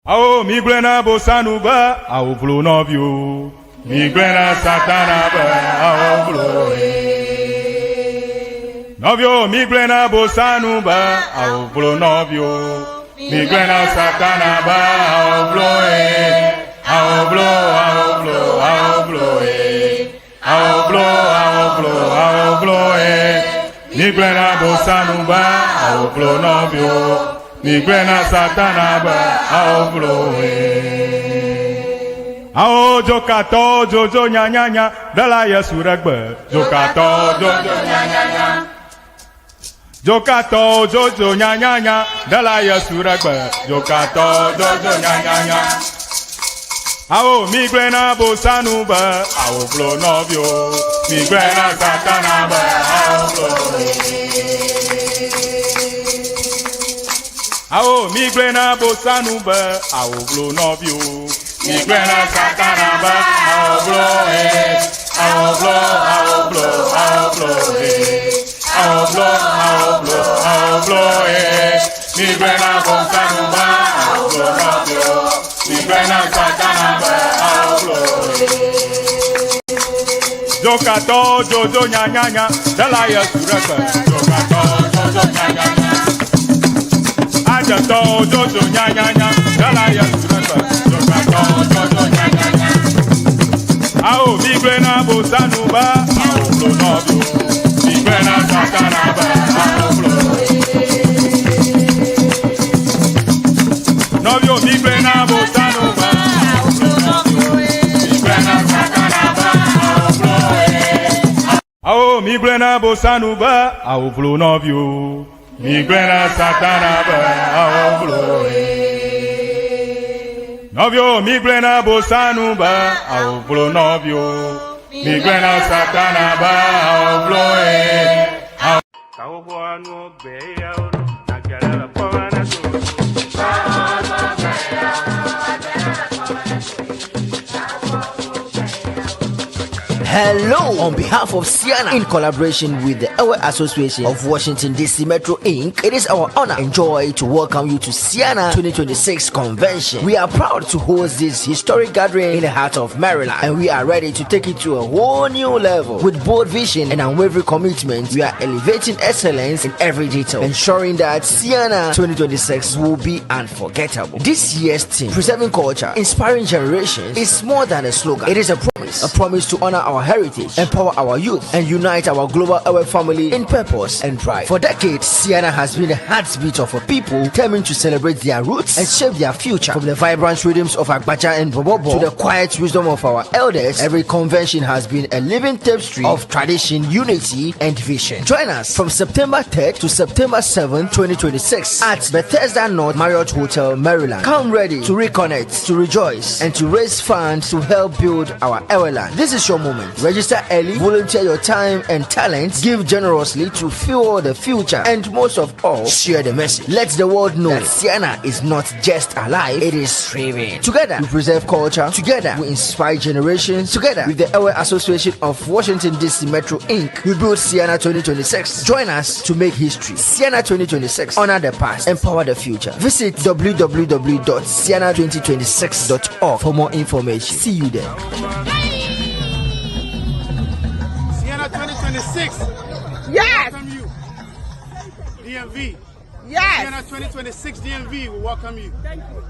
Ao migrena bosanuba, ao vlo novio. Migrena satanaba, ao vlo. Novio, migrena bosanuba, ao vlo novio. Migrena satanaba, ao vlo. Ao vlo, ao vlo, ao vlo. Ao vlo, ao vlo, ao vlo. Migrena bosanuba, ao vlo novio. Migrena satanaba ao bloe. Ao jokato jojo nya nya nya dalaya suragba. Jokato jojo nya nya nya. Jokato jojo nya nya nya dalaya suragba. Jokato jojo nya nya nya. Ao migrena bosanuba ao blo novio. Migrena satanaba ao bloe. Ao migrena bosanuba, ao vlo novio. Migrena satanaba, ao vlo ao vlo, ao vlo, ao vlo ao vlo, ao vlo, ao vlo Migrena bosanuba, ao vlo novio. Migrena satanaba, ao vlo Jokato, jojo, nya, nya, nya, dalaya suraka. Jokato, jojo, nya, nya, nya. Ajato jojo nya nya nya dalaya suraka jokato jojo nya nya nya. Ao migrena bosanuba ao vlo novio. Migrena satanaba ao vlo. Novio migrena bosanuba ao vlo novio. Migrena satanaba ao vlo. Ao migrena bosanuba ao vlo novio. Migrena satanaba ao vlo. Novio migrena bosanuba ao vlo novio. Migrena satanaba ao vlo. Tawano beya nagala pawana Hello, on behalf of Sienna, in collaboration with the Ewe Association of Washington DC Metro Inc., it is our honor and joy to welcome you to Sienna 2026 Convention. We are proud to host this historic gathering in the heart of Maryland, and we are ready to take it to a whole new level. With bold vision and unwavering commitment, we are elevating excellence in every detail, ensuring that Sienna 2026 will be unforgettable. This year's theme, Preserving Culture, Inspiring Generations, is more than a slogan. It is a promise to honor our heritage, empower our youth, and unite our global Ewe family in purpose and pride. For decades, Sienna has been the heartbeat of a people determined to celebrate their roots and shape their future. From the vibrant rhythms of Agbaja and Bobobo to the quiet wisdom of our elders, every convention has been a living tapestry of tradition, unity, and vision. Join us from September 3rd to September 7th, 2026 at Bethesda North Marriott Hotel, Maryland. Come ready to reconnect, to rejoice, and to raise funds to help build our Ewe land. This is your moment. Register early, volunteer your time and talents, give generously to fuel the future, and most of all, share the message. Let the world know that Sienna is not just alive, it is thriving. Together, we preserve culture. Together, we inspire generations. Together, with the Ewe Association of Washington DC Metro Inc., we build Sienna 2026. Join us to make history. Sienna 2026. Honor the past, empower the future. Visit www.sienna2026.org for more information. See you there. 2026. Yes. Welcome you. DMV. Yes. Sienna 2026 DMV will welcome you. Thank you.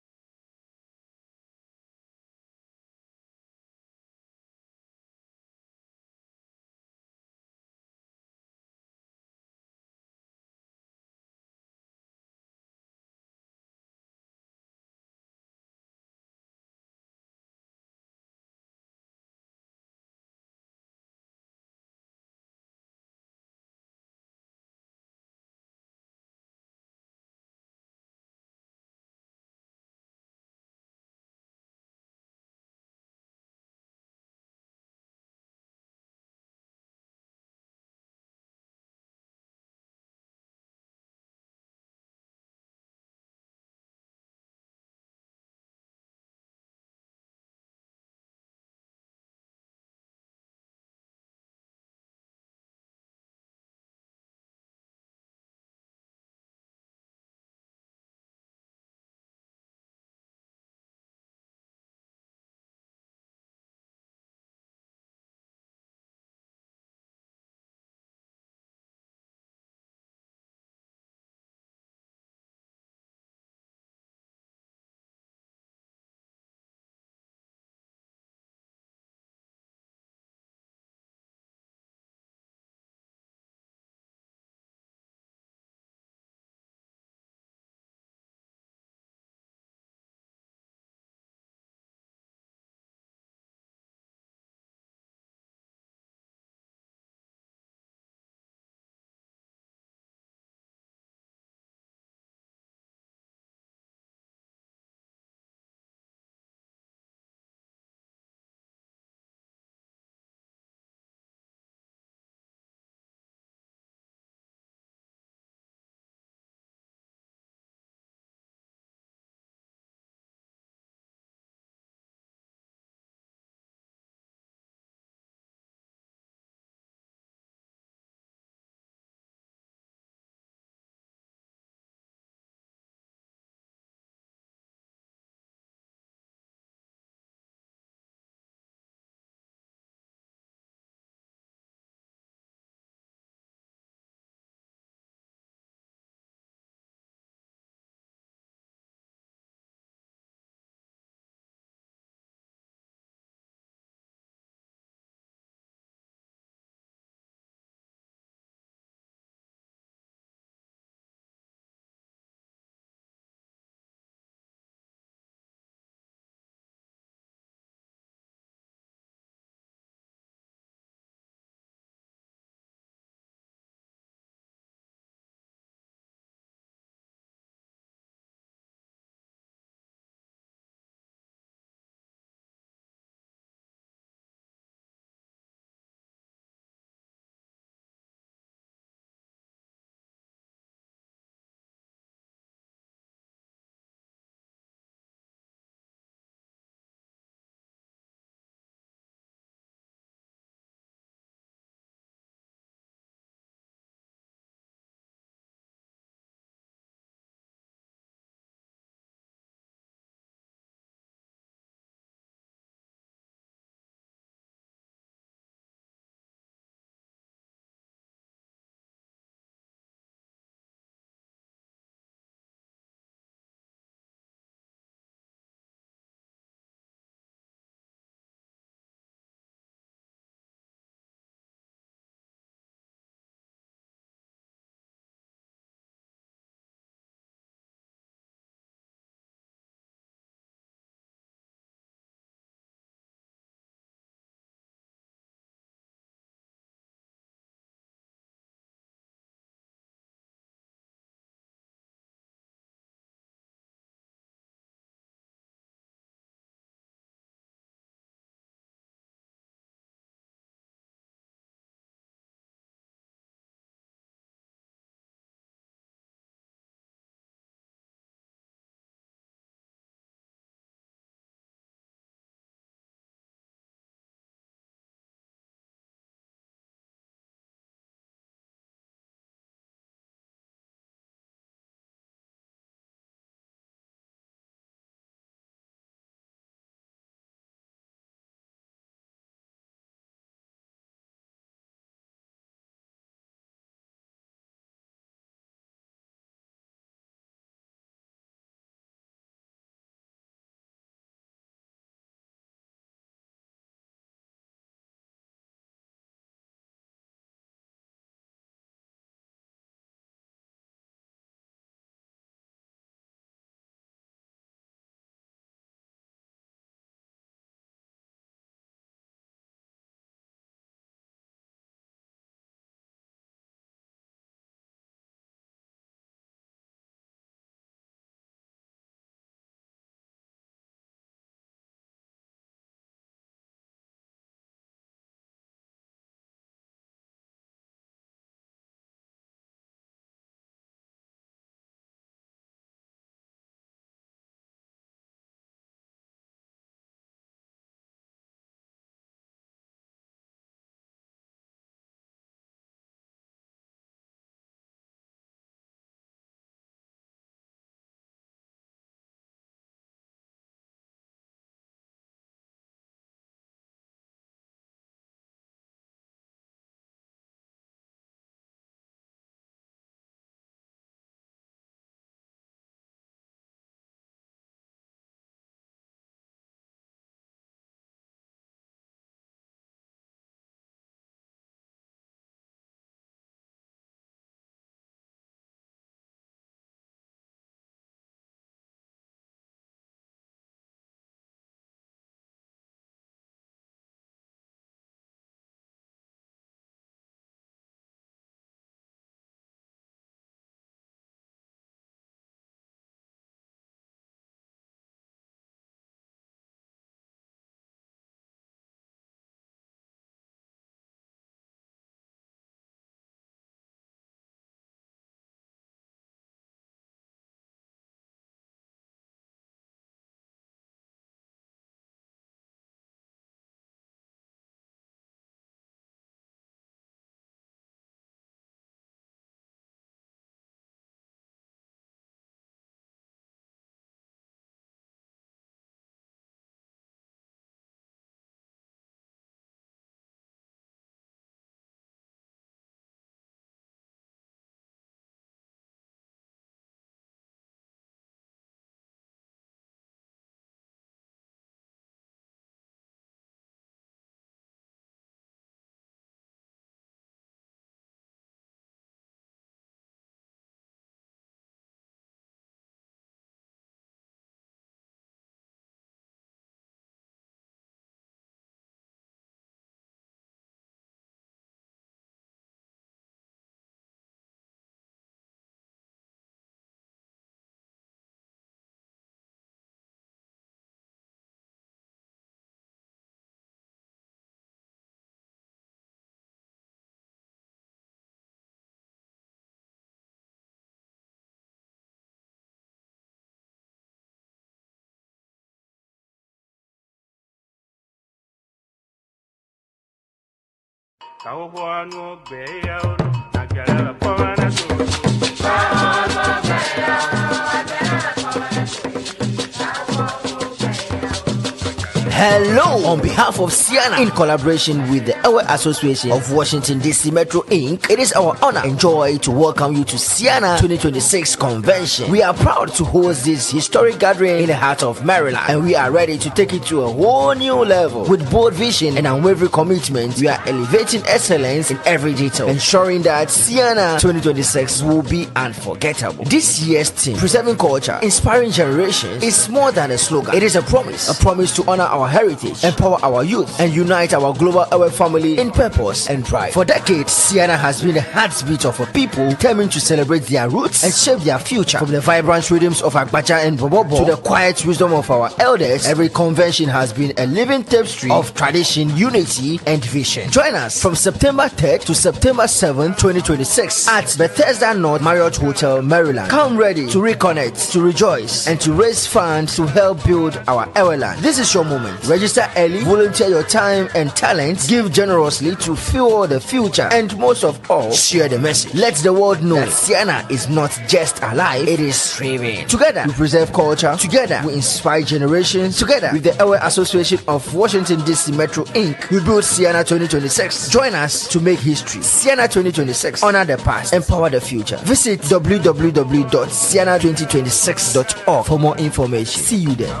Hello, on behalf of Siana, in collaboration with the Ewe Association of Washington DC Metro Inc., it is our honor and joy to welcome you to Siana 2026 Convention. We are proud to host this historic gathering in the heart of Maryland, and we are ready to take it to a whole new level. With bold vision and unwavering commitment, we are elevating excellence in every detail, ensuring that Siana 2026 will be unforgettable. This year's theme, Preserving Culture, Inspiring Generations, is more than a slogan. It is a promise to honor our heritage, empower our youth, and unite our global Ewe family in purpose and pride. For decades, Siana has been the heartbeat of a people determined to celebrate their roots and shape their future. From the vibrant rhythms of Agbacha and Bobobo to the quiet wisdom of our elders, every convention has been a living tapestry of tradition, unity, and vision. Join us from September 3rd to September 7th, 2026 at Bethesda North Marriott Hotel, Maryland. Come ready to reconnect, to rejoice, and to raise funds to help build our Ewe land. This is your moment. Register early, volunteer your time and talents, give generously to fuel the future, and most of all, share the message. Let the world know that Siana is not just alive, it is thriving. Together, we preserve culture. Together, we inspire generations. Together, with the Ewe Association of Washington DC Metro Inc., we build Siana 2026. Join us to make history. Siana 2026. Honor the past. Empower the future. Visit www.siana2026.org for more information. See you there.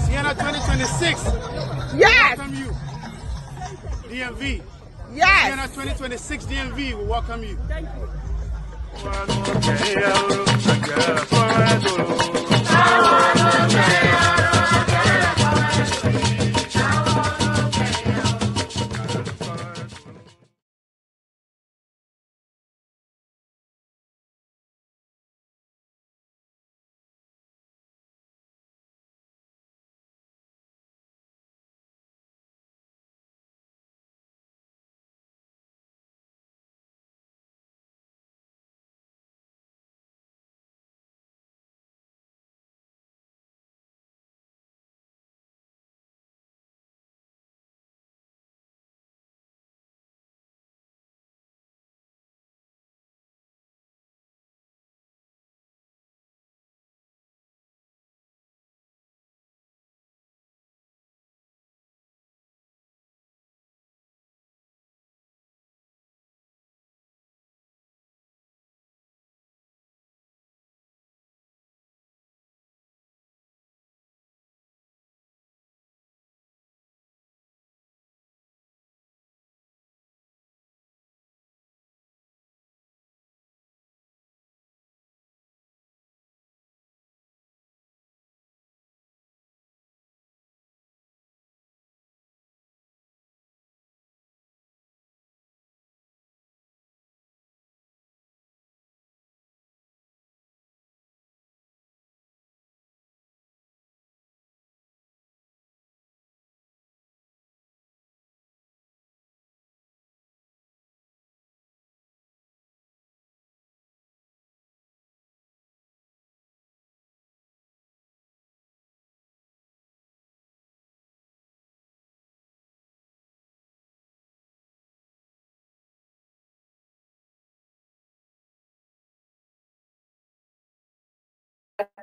Siana 2026. Yes. Welcome you. DMV. Yes. Siana 2026 DMV will welcome you. Thank you.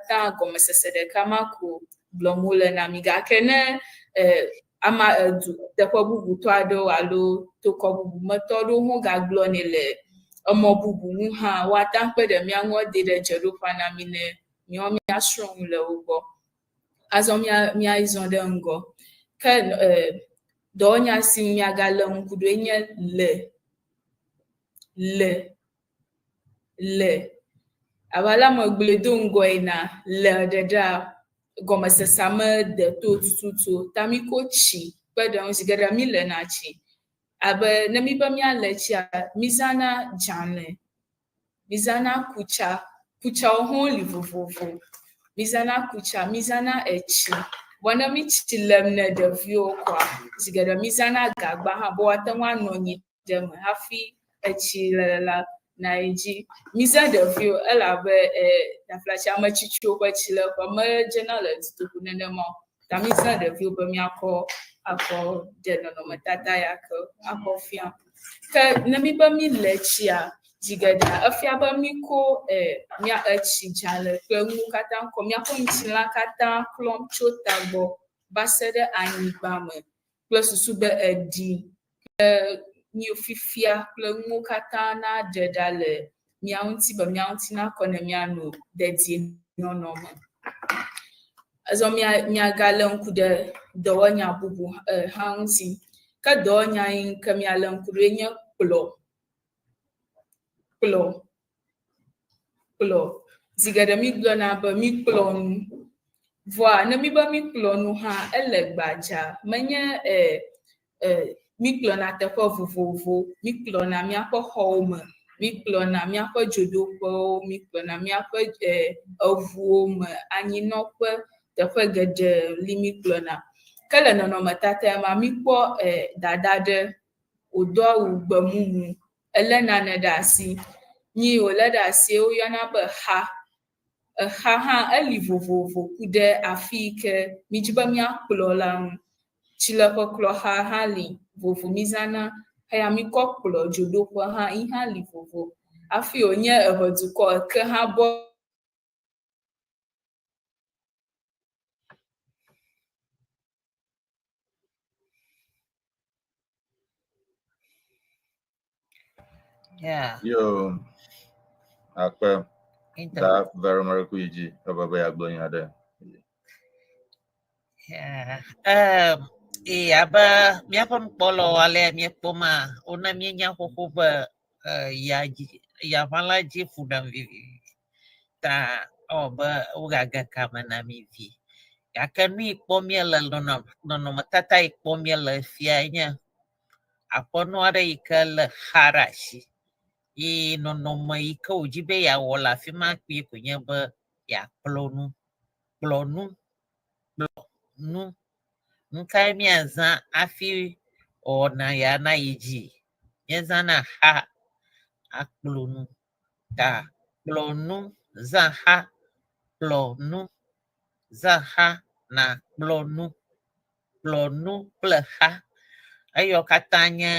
ta gɔmesese ɖeka ma ko gblɔm wole na mi gake ne ama teƒe bubutɔ aɖewo alo tokɔ bubumetɔ aɖewo hã gagblɔnɛ le emɔ bubu ŋu hã woata kpe ɖe mía ŋu de ɖe dzeɖoƒa na mi ne míawo míasrɔ̃ ŋu le wo gbɔ. Azɔ míazɔ ɖe ŋgɔ ke dɔwɔnya si míagale ŋku ɖoe nye le avala megble do ŋgɔ yina le ɖeɖa gɔmesesea me de to tututu ta mi ko tsi kpe ɖe ŋu si geɖe mi le na tsi abe ne mi be míale tsia mizana dzalẽ mizana kutsawo hã li vovovo mizana kutsa mizana etsi vɔ ne mi tsi lem ne ɖeviwo kɔa si geɖe mizana gagba hã be woate ŋu anɔ anyi ɖe me hafi etsi le na edzi mize ɖeviwo elabe aflatsi ame tsitsiwo ƒe tsi le ƒe medzena le dutoƒo nenema Tamisa de viu be miako akɔ de nɔnɔme tata ya ke akɔ fia. Ke ne mi be mi le tsia dzigeda efia be mi ko mia etsi dzale kple nuwo katã kɔ miaƒe ŋutilã katã klɔm tso tagbɔ va se ɖe anyigba me kple susu be eɖi kple nyofifia kple nuwo katã na ɖe ɖa le mia ŋuti be mia ŋuti nakɔ ne mianɔ dedienɔnɔ me. Azɔ miagale ŋku ɖe dɔwɔnya bubu hã ŋuti. Ke dɔwɔnya yi ke miale ŋku ɖoe nye kplɔ. Zigeɖe mi gblɔna be mi kplɔ nu. Vɔa ne mi be mi kplɔ nu hã ele gbadza. Menye mi kplɔna teƒe vovovo, mi kplɔna miaƒe xɔwo me, mi kplɔna miaƒe dzodoƒewo, mi kplɔna miaƒe eʋuwo me, anyinɔƒe, teƒe geɖe li mi kplɔna. Ke le nɔnɔmetata ma mi kpɔ dada ɖe wòdo awu gbemumu, elé nane ɖe asi. Nyi wòlé ɖe asi woyɔna be xa. Exa hã eli vovovo ku ɖe afi yi ke mi dzi be miakplɔ la ŋu. Tsileƒe klɔxa hã li vovo mi zãna eya mi kɔ kplɔ dzodoƒe hã yi hã li vovo. Afi wònye eʋedukɔ eke hã bɔ. Yeah. Yo, akpe da very Marikuiji ababa ya glonya de. Yeah. Aba miaƒe nukpɔlɔ ale miekpɔma wona mienya xoxo be yaʋãla dzi fu ɖem vivi ta be wogage kame na mi vi. Gake nu yi kpɔm miele nɔnɔmetata yi kpɔm miele fia nye aƒenɔ aɖe yi ke le xa ɖe asi. Ye nɔnɔme yi ke wòdzi be yeawɔ le afi ma kpui ko nye be yeakplɔ nu. Nu kae miazã hafi wɔna ya na yi dzi. Míezãna xa akplɔ nu. Ta kplɔ nu, zã xa, kplɔ nu, zã xa na kplɔ nu kple xa. Eyɔ katã nye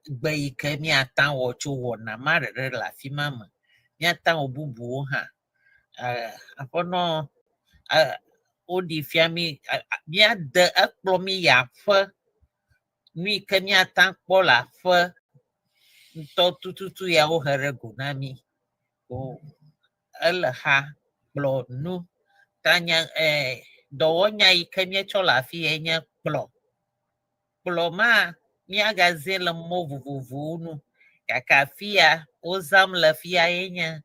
gbe yi ke miata wɔ tso wɔna ma ɖeɖe le afi ma me. Miata wɔ bubuwo hã. Aƒenɔ woɖi fia mi miade ekplɔ mi yi aƒe. Nu yi ke miata kpɔ le aƒe ŋutɔ tututu ya wohe ɖe go na mi. Ele xa kplɔ nu. Ta nya dɔwɔnya yi ke mietsɔ le afi ya nye kplɔ. Kplɔ ma miagazẽ le mɔ vovovowo nu. Gake afi ya wozãm le afi ya ye nye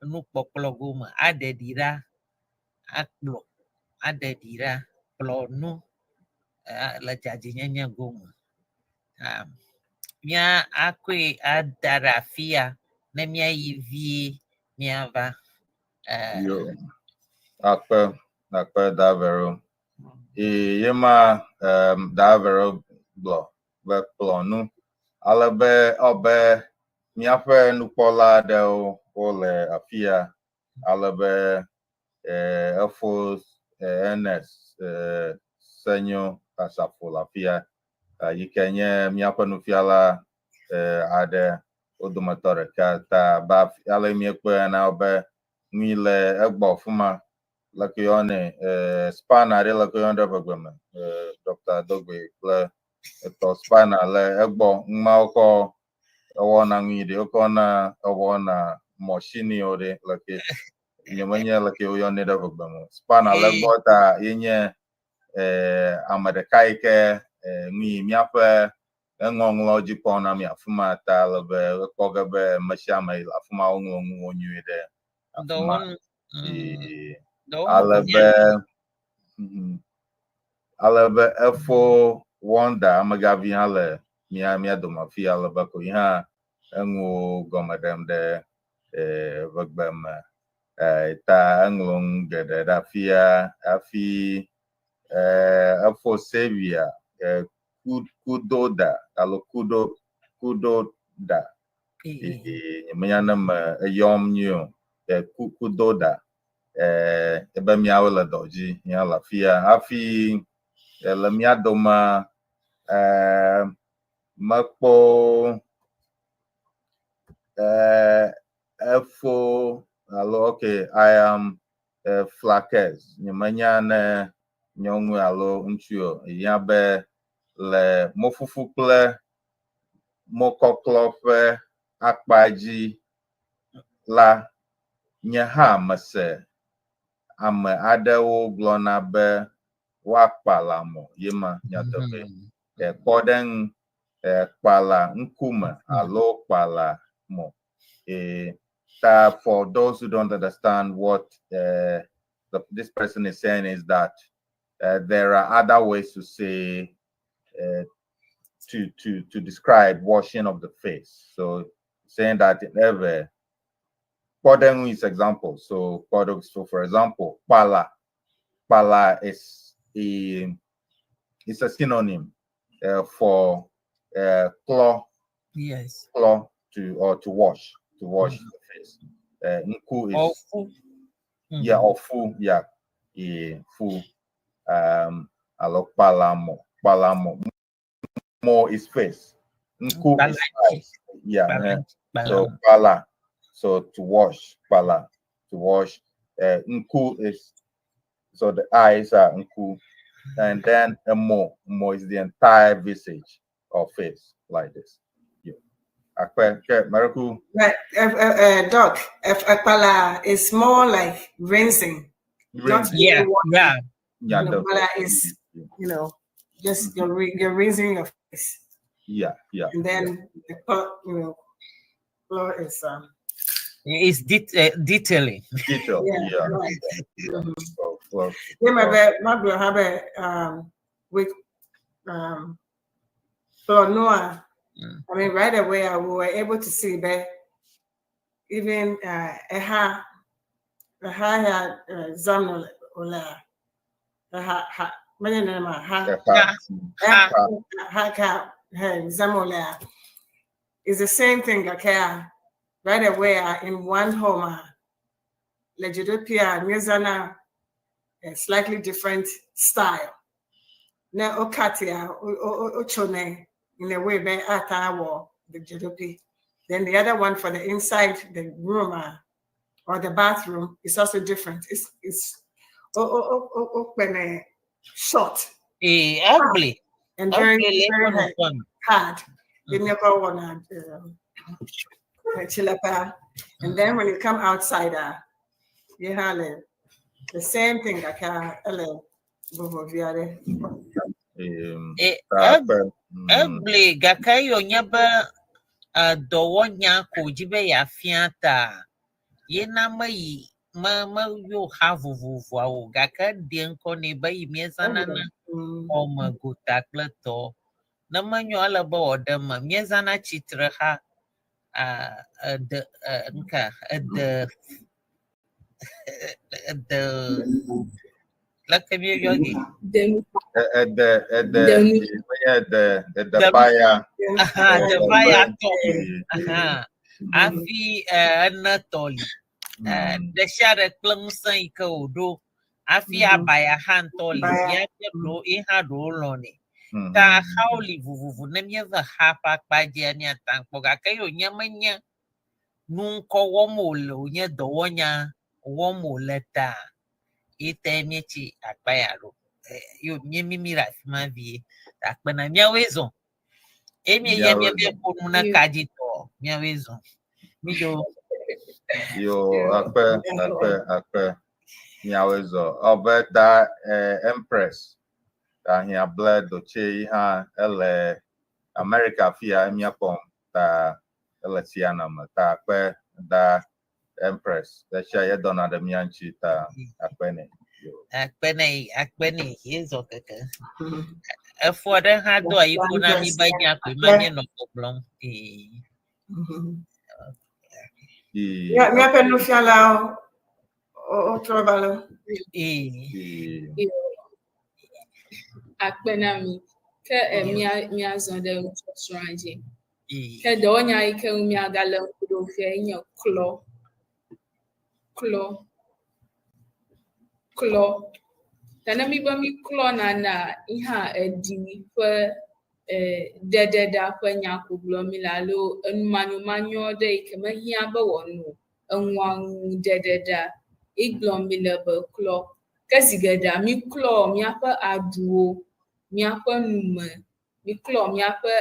nukpɔkplɔ gome. Aɖeɖi ɖa akplɔ. Aɖeɖi ɖa kplɔ nu le dzadzenyenye gome. Mia akɔe ada ɖe afi ya ne miayi vie miava. Yo, akpe da vero. Yema da vero blɔ be kplɔ nu. Ale be obe miaƒe nukpɔla aɖewo wole afi ya. Ale be efo Ernest Senyo Kasafo le afi ya. Yi ke nye miaƒe nufiala aɖe wo dometɔ ɖeka ta ba ale miekpe na be nui le egbɔ fuma le ke yɔnɛ spana aɖe le ke yɔn ɖe vegbeme Dr. Dogbe kple etɔ spana le egbɔ ŋmawo kɔ ewɔna nui ɖe wokɔ na ewɔna mɔsiniwo ɖe le ke nyemenye le ke yɔnɛ ɖe vegbeme spana le gbɔ ta yenye ame ɖeka yi ke nui miaƒe eŋɔŋlɔ dzi kpɔna mi afi ma ta le be ekpɔ ge be me sia me le afi ma woŋlɔ nuwo nyui ɖe afi ma. Ale be efo Wonder amegavi hã le mia dome afi ya le be ko yi hã eŋuwo gɔme ɖem ɖe vegbeme ta eŋlɔ nu geɖe ɖe afi ya hafi efo Sevia kudoda alo kudoda menya ne me eyɔm nyuie o kudoda ebe miawo le dɔdzi ya le afia hafi le mia dome mekpɔ efo alo okay I am Flakes nyemenya ne nyɔnu alo ŋutsu ya be le mofufu kple mokɔklɔ ƒe akpadzi la nye hã mese ame aɖewo gblɔna be woakpala mɔ yema nyateƒe kpɔ ɖe ŋu kpala ŋkume alo kpala mɔ for those who don't understand what this person is saying is that there are other ways to say to describe washing of the face. So saying that ever Podeng is example. So for example, pala is a synonym for claw. Yes. Claw to wash the face. Nku is yeah, or fu, yeah, fu. Alo palamo. More is face. Nku is eyes. Yeah. So pala. So to wash. Pala. To wash. Nku is so the eyes are nku. And then a mo. Mo is the entire visage or face like this. Yeah. Okay, Mariku. Right, Doc, pala is more like rinsing. Not Yeah. Pala is, just you're rinsing your face. Yeah. And then the floor is it's detailing. Detail. Yeah. Right. Well, with floor noir. I mean, right away, we were able to see that even had Zamnola, Zamola is the same thing. Okay, right away in one home, Legidopia, Nizana, a slightly different style. Now, Okatia, Ochone. In a way, by Atawa, the JDP. Then the other one for the inside the room or the bathroom is also different. It's short. Ugly. And very hard. You never want to chilapa. And then when you come outside, you have the same thing like Ugly gakayo nyaba dowonya ko jibe ya fiata yena mai ma yo havuvu au gaka denko ne bai miezana na o maguta klato na manyo ala ba odama miezana chitra ha the like me yogi the fire. The fire afi anatoli the share klungsan ko do afi abaya hantoli ya do ha do loni ta hauli vuvu na mieza hapa kwaje ani atanko gakayo nyamanya nunko womolo nya dowonya womoleta ite michi akbayaro yo mimi rafima vie akbana miawezo emi yemi be konuna kajito miawezo mido yo akpe miawezo obeta empress ahia blood doche ha ele America fia miapom ta eletiana mata akpe da empress that share dona de mianchi ta akpene hizo kaka afuada hado ayipuna mibanya kwimanye no problem ya penu fiala o trobalo akpenami ke mia zonde utranje ke donya ike umia gale kudo fie nya klo klɔ. Ta ne mi be mi klɔ nana ihe edi ƒe dededa ƒe nya ko gblɔm mi le alo enumanyomanyo ɖe yi ke mehiã be wòano enua ŋu dededa. Igblɔm mi le be klɔ. Ke zi geɖea mi klɔ miaƒe aɖuwo, miaƒe nume, mi klɔ miaƒe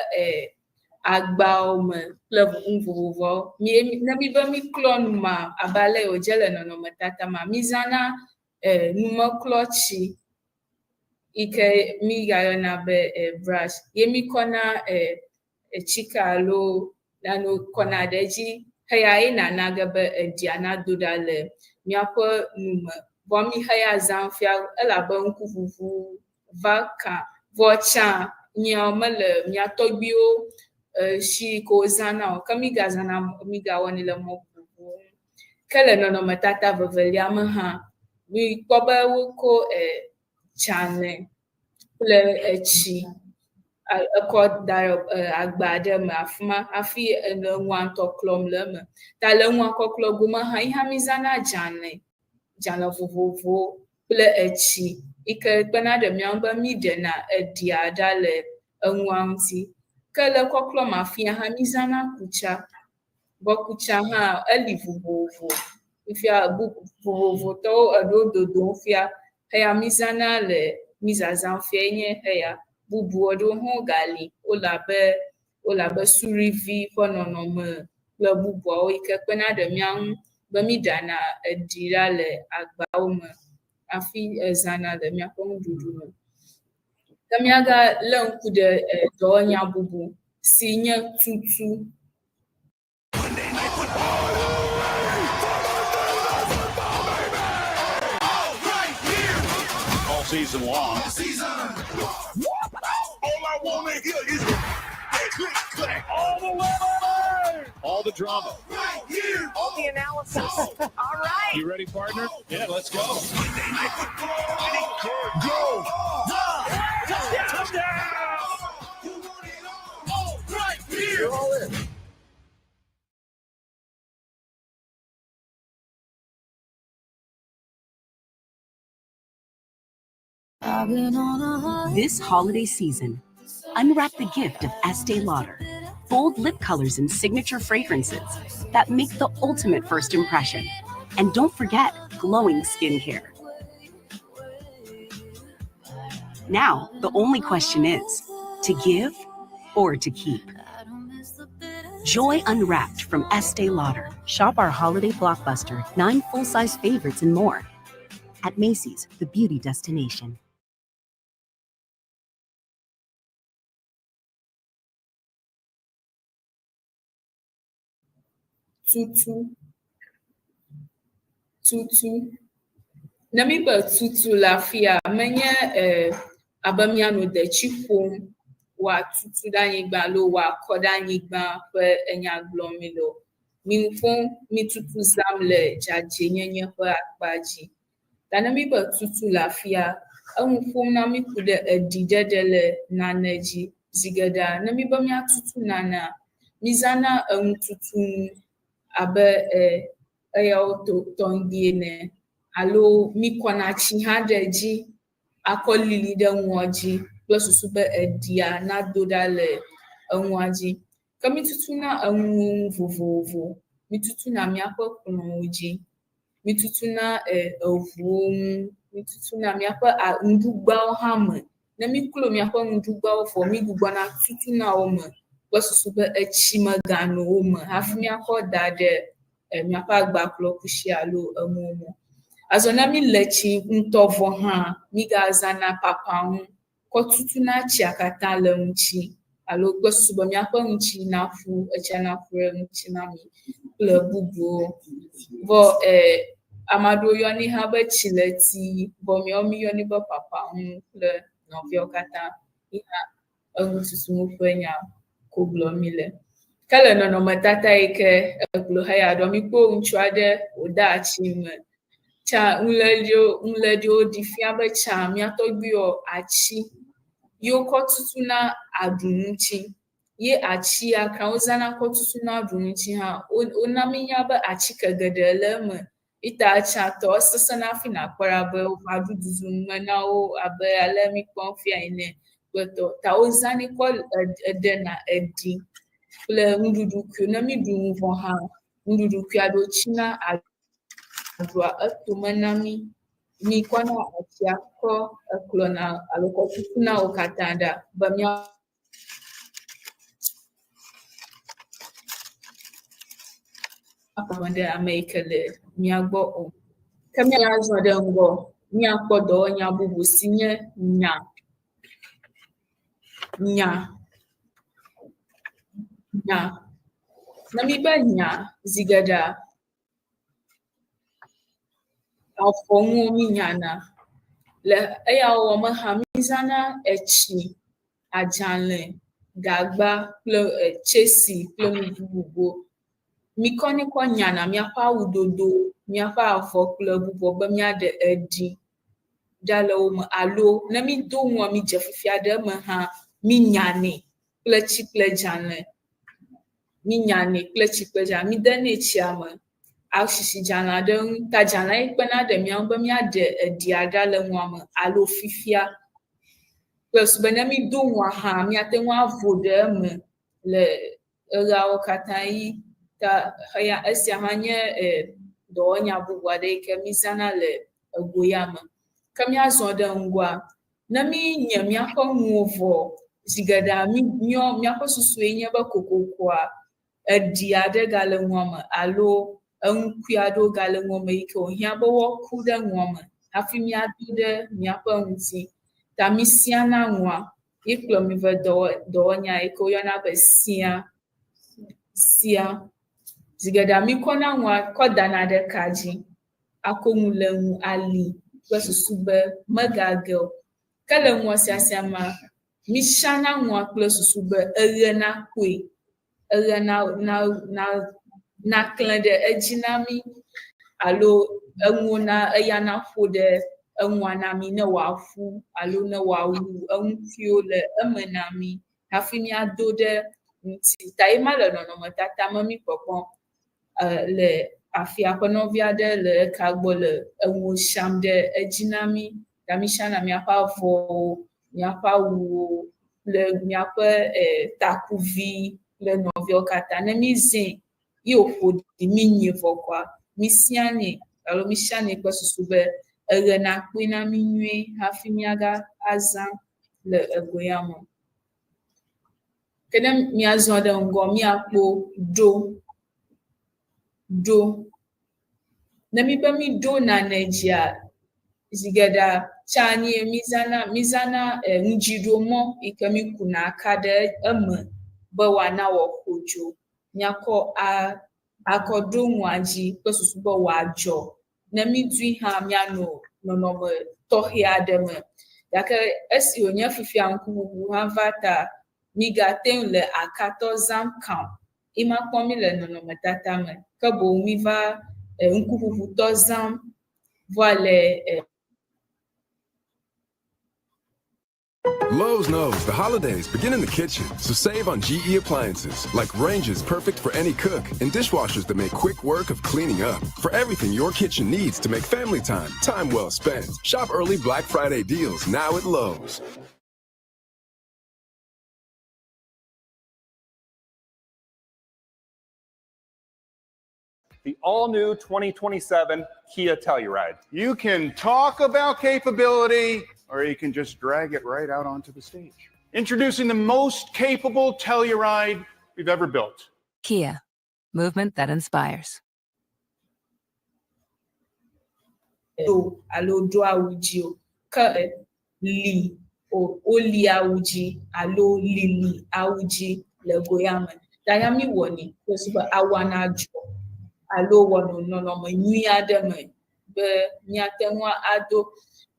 agbawo me kple nu vovovowo. Ne mi be mi klɔ nu ma abe ale wòdze le nɔnɔmetata ma, mi zãna numeklɔtsi yi ke mi gayɔna be brush. Ye mi kɔna tsike alo nane kɔna ɖe edzi heya ye nana ge be eɖia nado ɖa le miaƒe nume. Vɔ mi heya zãm fia elabe ŋkuʋuʋu va ka. Vɔ tsã nyawo mele mia tɔgbuiwo si ke wozãna o, ke mi gawɔnɛ le mɔ vovovowo ŋu. Ke le nɔnɔmetata vevelia me hã, mi kpɔ be woko tsalẽ kple etsi ekɔ da ɖe agba aɖe me afi ma hafi le nua ŋutɔ klɔm le eme. Ta le nua kɔklɔ gome hã, yi hã mi zãna dzalẽ vovovowo kple etsi yi ke kpena ɖe mia ŋu be mi ɖena eɖia ɖa le enua ŋuti. Ke le kɔklɔ me afia hã mi zãna kutsa. Vɔ kutsa hã eli vovovo. Fifia vovovotɔwo eɖewo dodom fia heya mi zãna le mi zazãm fia nye heya. Bubu eɖewo hã gali. Wole abe suɖivi ƒe nɔnɔme kple bubuawo yi ke kpena ɖe mia ŋu be mi ɖana eɖi ɖa le agbawo me hafi zãna le miaƒe nuɖuɖu me. Ke miagalé ŋku ɖe dɔwɔnya bubu si nye tutu. All season long. All I want to hear is click, click. All the way. All the drama. Right here. All the analysis. All right. You ready, partner? Yeah, let's go. Monday Night Football. Go. Touchdown. You want it all right here. You're all in. This holiday season, unwrap the gift of Estee Lauder. Bold lip colors and signature fragrances that make the ultimate first impression. And don't forget glowing skincare. Now, the only question is, to give or to keep? Joy Unwrapped from Estee Lauder. Shop our holiday blockbuster, 9 full-size favorites and more at Macy's, the beauty destination. Tutu. Ne mi be tutu le afia, menye abe mianɔ detsi ƒom wòatutu ɖe anyigba alo wòakɔ ɖe anyigba ƒe enya gblɔm mi le o. Mi ƒom, mi tutu zãm le dzadzɛnyenye ƒe akpa dzi. Ta ne mi be tutu le afia, enu ƒom na mi ku ɖe eɖiɖeɖe le nane dzi. Zi geɖea, ne mi be miatutu nanea, mi zãna enututu nu abe eyawo tɔŋgbi ene alo mi kɔna tsi hã ɖe edzi akɔ lili ɖe enua dzi kple susu be eɖia nado ɖa le enua dzi. Ke mi tutuna enu vovovo. Mi tutuna miaƒe kplɔ̃wo dzi. Mi tutuna eʋuwo ŋu. Mi tutuna miaƒe nuɖugbawo hã me. Ne mi klo miaƒe nuɖugbawo vɔ mi gbugbɔna tutuna wo me kple susu be etsi megano wo me hafi miakɔ da ɖe miaƒe agbakplɔkusi alo enuwo me. Azɔ ne mi le tsi ŋutɔ vɔ hã, mi gazãna papaŋu kɔ tutuna tsia katã le ŋutsi alo kple susu be miaƒe ŋutsi naƒu, etsia naƒu ɖe ŋutsi na mi kple bubuwo. Vɔ ame aɖewo yɔnɛ hã be tsileti, vɔ miawo mi yɔnɛ be papaŋu kple nɔviawo katã. Yi hã enututu ƒe nya ko gblɔm mi le. Ke le nɔnɔmetata yi ke egblɔ heya ɖɔ, mi kpɔ ŋutsu aɖe wòde atsi me. Tsã ŋlẽɖiwo ɖi fia be tsã mia tɔgbuiwɔ atsi yi wokɔ tutuna aɖu ŋutsi. Ye atsi ya ka wozãna kɔ tutuna aɖu ŋutsi hã, wona mi nya be atsike geɖe le eme ita chato sasana fina kwara be adu duzun na o abe alemi konfia ine beto ta ozani ko edena edi le ndudu ku na mi du von ha ndudu ku ado china adwa atumanami ni kwana atia ko klona aloko kuna okatanda bamya akwande America le miagbo o kamya azọ de ngo mi akpodo nya bubu sinye nya na mi ba nya zigada afonwo mi nya na le eya wo ma hamizana echi ajanle gagba chesi mi bubu mi koni kwa nyana mi apa udodo mi apa afọ club bo mi ade edi dale o ma alo na mi do mo mi je fifia de ma ha mi nyane plechi plejane mi nyane plechi pleja mi de ne chiama ashishi jana de ta jana ikpena de mi an mi ade edi adale mo ma alo fifia plus be na mi do mo ha mi ate mo avode me le era o katai ta haya asia hanye do nya bugwa de ke misana le goyama kam ya zo de ngwa na mi nya mi akọ nwovo zigada mi nyo mi akọ susu enye ba kokokwa edi ade gale nwoma alo enkuado gale nwoma ike ohia bo woku de nwoma afi mi adu de mi akọ nti ta mi sia na nwa iklo mi ve do nya ike oyana be sia zigada mi kona nwa koda na de kaji akomulemu ali plesusube magagel kala nwa siasama mi shana nwa plesusube erena kwe erena na klende ejinami alo enwona eyana fode enwana mi na wafu alo na wawu enfio le emenami afini adode nti taima le no matata mami popon le afia konovia de le kagbo le enwo sham de ejinami damishana mi apa vo mi apa wu le mi apa takuvi le novio kata na mi zin yo fodi mi nyevo kwa mi siani alo mi shani kwa susube na kwina mi nwe hafi mi aga azan le egoyamo kene mi azon de ngo mi akpo do na mi ba mi do na Nigeria zigada chani mizana njidomo ikemi kuna akade ba wana wo kojo nyako akodo nwaji pesusubo wajo na mi dui ha mi ano no tohia deme yake esi onya fifi anku ha vata mi gaten le a 14 camp ima pomi le no matata me kabo mi va nkufufu tozam voilà. Lowe's knows the holidays begin in the kitchen, so save on GE appliances like ranges perfect for any cook and dishwashers that make quick work of cleaning up. For everything your kitchen needs to make family time well spent. Shop early Black Friday deals now at Lowe's. The all-new 2027 Kia Telluride. You can talk about capability, or you can just drag it right out onto the stage. Introducing the most capable Telluride we've ever built. Kia, movement that inspires. Alo do awuji ka li oli awuji alo lili awuji le goyamen dayami woni pesuba awana jo alo wono no mo nyi ademe be nyatenwa ado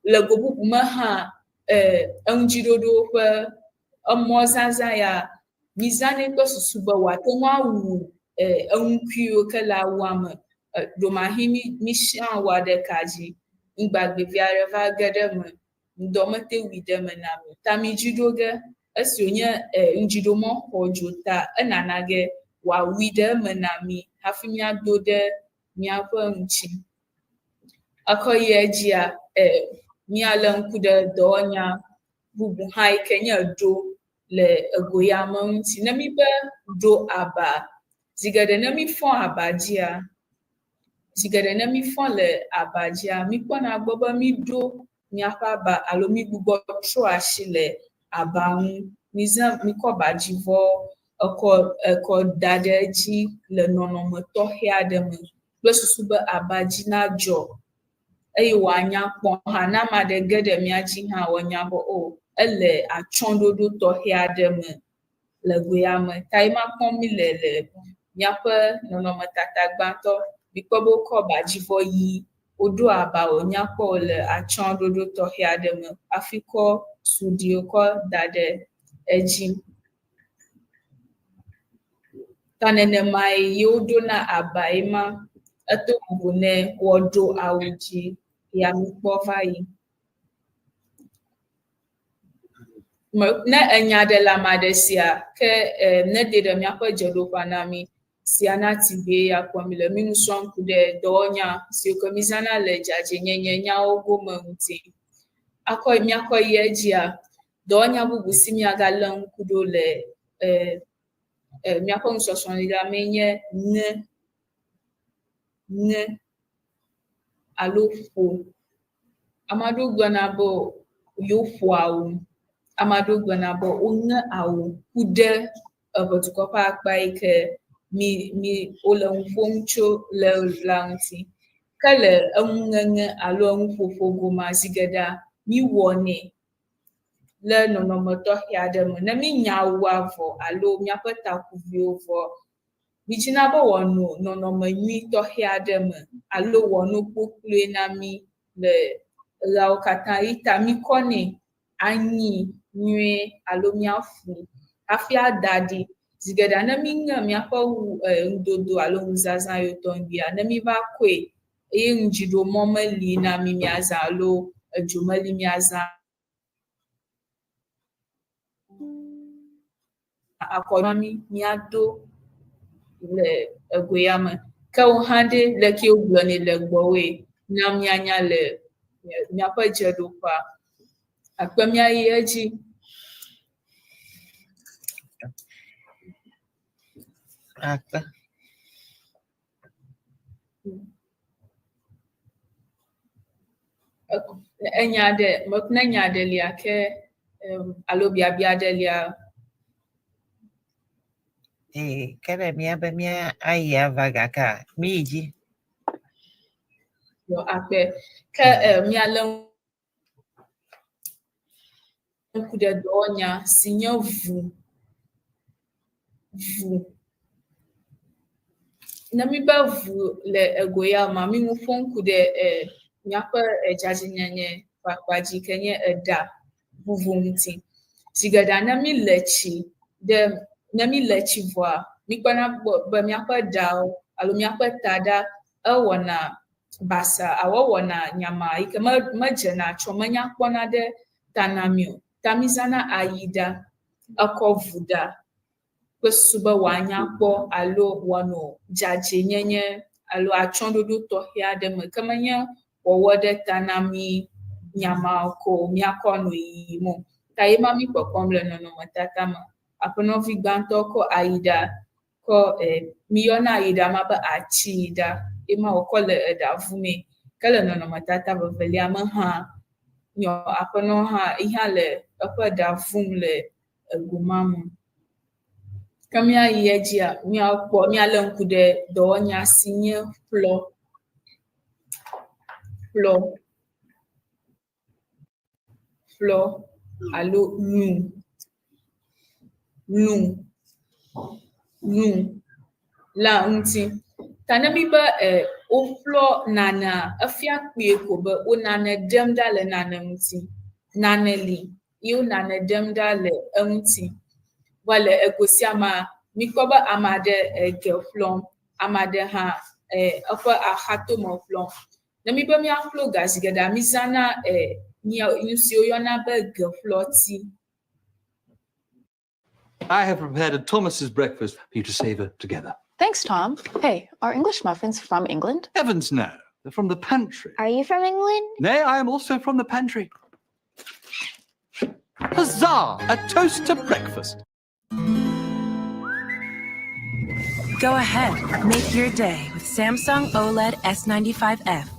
le gobubu ma ha enjidodo pe omozaza ya mizane pesusuba watenwa wu enkuo kala wama do mahimi mission wa de kaji ngbagbe viare va gadem ndomete widem na tami jidoge esionye njidomo hojota enanage wa widem na mi hafimia dode miapo nchi akoye jia miala nkude donya bubu hai kenya do le egoyama nti na mi be do aba zigade na mi fon abajia zigade na mi fon le abajia mi kwana agboba mi do mi afa ba alo mi gbugbo tro asile abaun mi za mi ko bajivo oko dadeji le nonomo tohia de me lesusu be abaji na jo eyi wanya kpon ha na ma de gede mi aji ha wanya bo o ele achondodo tohia de me le goyama taima kpon mi le miape nonomo tata gbanto bikobo ko bajivo yi odo aba o nyakpo le achondodo tohia de me afiko studio ko dade eji tanene mai yodo na abaima eto bune wodo awuji ya mikpo vai na enya de la madesia ke ne de mi akwa jedo panami siana tibe ya kwa mi le minu son kude donya si ko mizana le jaje nyenye ogo mawuti akwa mi akwa yejia donya bubu simi aga lan kudo le mi akwa nsoson ila menye ne alofo amadu gbanabo yofo awu amadu gbanabo onne awu kude obotukopa akpa ike mi ole nfomcho le lanti kale amungenge alo nfofo goma zigada mi wone le nonomoto hiadem na mi nyawu avo alo mi apeta kuvio vo Mijina bo wonu nonomo nyi to hiadem alo wonu pokule na mi le lao kata ita mi kone anyi nwe alo mi afu afia dadi zigeda na mi nga mi apa ndodo alo nzaza yo tongia na mi ba kwe njido momali na mi miaza alo jumali miaza akonomi miado le egoyama ka o hande le ki o gloni le gbowe na mianya le mi apa jedo pa akpamia yeji Aka. enyade mokna nyade lia ke alo bia de lia Kere mia be mia aya vagaka miji. yo akpe ke mi ala kude donya sinyo vu na mi ba vu le egoyama mi mu fon kude nyapa ejaji nyenye pakwaji kenye eda vuvumti sigada na mi lechi de na mi lechi voa mi kwana ba mi apa dao alo mi apa tada awona basa awona nyama ike majena chomanya kwana de tanamio tamizana aida akovuda kwesuba wanya kpo alo wano jaje nyenye alo achondodo tohia de me kamanya wowode tanami nyama ko miakono yimo tayema mi pokomle no matata ma apono vigbanto ko aida ko miona aida maba achida ema okole edavume kale no matata bavelia ma ha nyo apono ha ihale akwa davum le gumamu kamia yejia mi akpo mi alenkude donya sinye flo alo nu la unti tanami ba o flo nana afia kpe ko ba o nana demda le nana unti naneli yo nana demda le unti wale egosiama mikoba amade geflon amade ha afa ahato mo flon na mi ba mi aflo gazigeda mizana ni usio yona ba gefloti. I have prepared Thomas's breakfast for you to savor together. Thanks, Tom. Hey, are English muffins from England? Heavens no. They're from the pantry. Are you from England? Nay, I am also from the pantry. Huzzah! A toast to breakfast. Go ahead, make your day with Samsung OLED S95F.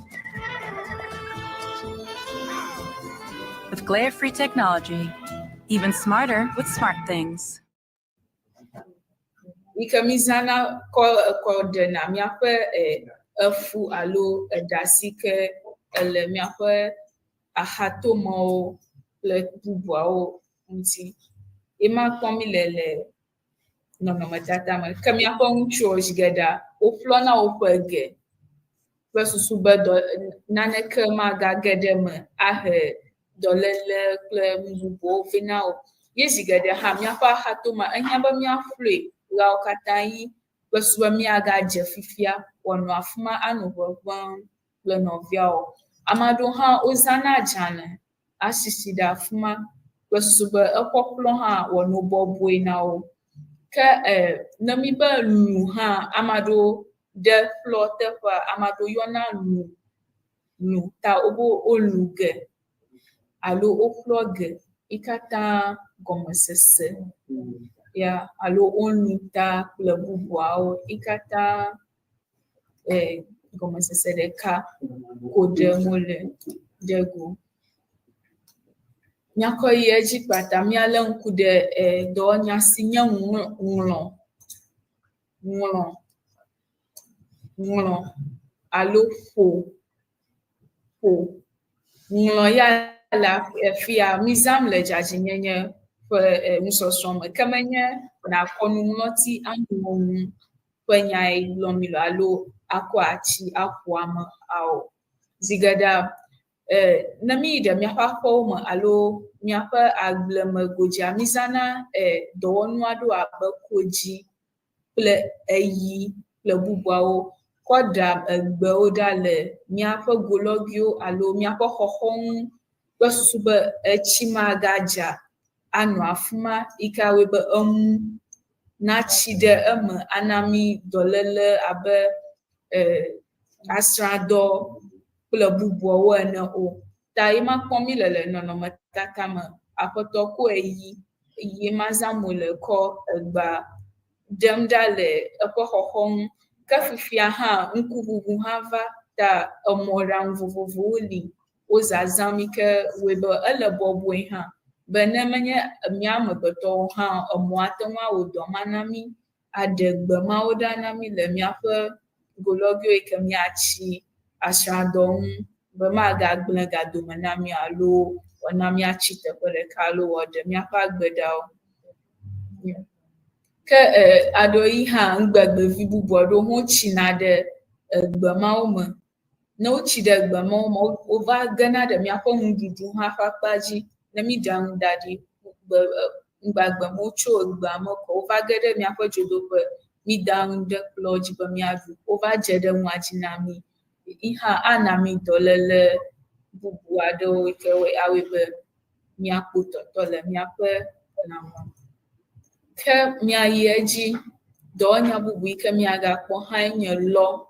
With glare-free technology, even smarter with smart things. Ikamizana ko de na miape efu alo edasike ele miape ahatomo le bubuao nti ema komi lele no matata ma kamia ko ncho jigeda o flona o pege versus do nane kema ga gedem ahe dolele kle mbubo finao yezigeda ha miapa hatoma anyaba miafle la okatai versus miaga jefifia wonu afuma anubogban le noviao amado ha ozana jana asisida afuma versus be ekoplo ha wonu bobwe nao ke nami ba lu ha amado de flotte pa amado yona lu ta obo oluge alo ofloge ikata gomesese ya alo onluta plebubuao ikata gomesese de ka kode mole dego nyako yeji pata mi ale nkude do nya sinya nlo alo fo nlo ya la fia mizam le jaji nyenye musosom kamenye na konu noti anu penya lomilo alo akwachi akwama au zigada nami de miafa forma alo miafa agleme goja mizana donu ado abakoji ple eyi ple bubuao koda egbe odale miafa gologio alo miafa hohon wesusube echima gaja anu afuma ikawe be na chide anami dolele abe astrado kple bubuo wene o ta ima kpomi lele nono matata ma apoto ko yi mazamo le ko egba demda le epo hohon kafifia ha nkububu hava ta omoran vovovoli ozazami ke webe ele bobwe ha benemenye miame beto ha omoatenwa odo manami adegbe maodanami le miafe gologio eke miachi ashadon be maga gble gadome nami alo onami achi tepere kalo ode miafa agbedao ke adoi ha ngbegbe vibubu odo ho chinade egbe maome no chide egbe maome ova gana de miafa hundudu ha fakpaji nami down daddy ngbagbe mocho egbe amoko ova gede miafa jodope mi down de lodge be miadu ova jede nwaji nami iha anami dolele bubu ado ikewe awebe miapo totole miape na ke miayeji donya bubu ike miaga kpo ha nye lo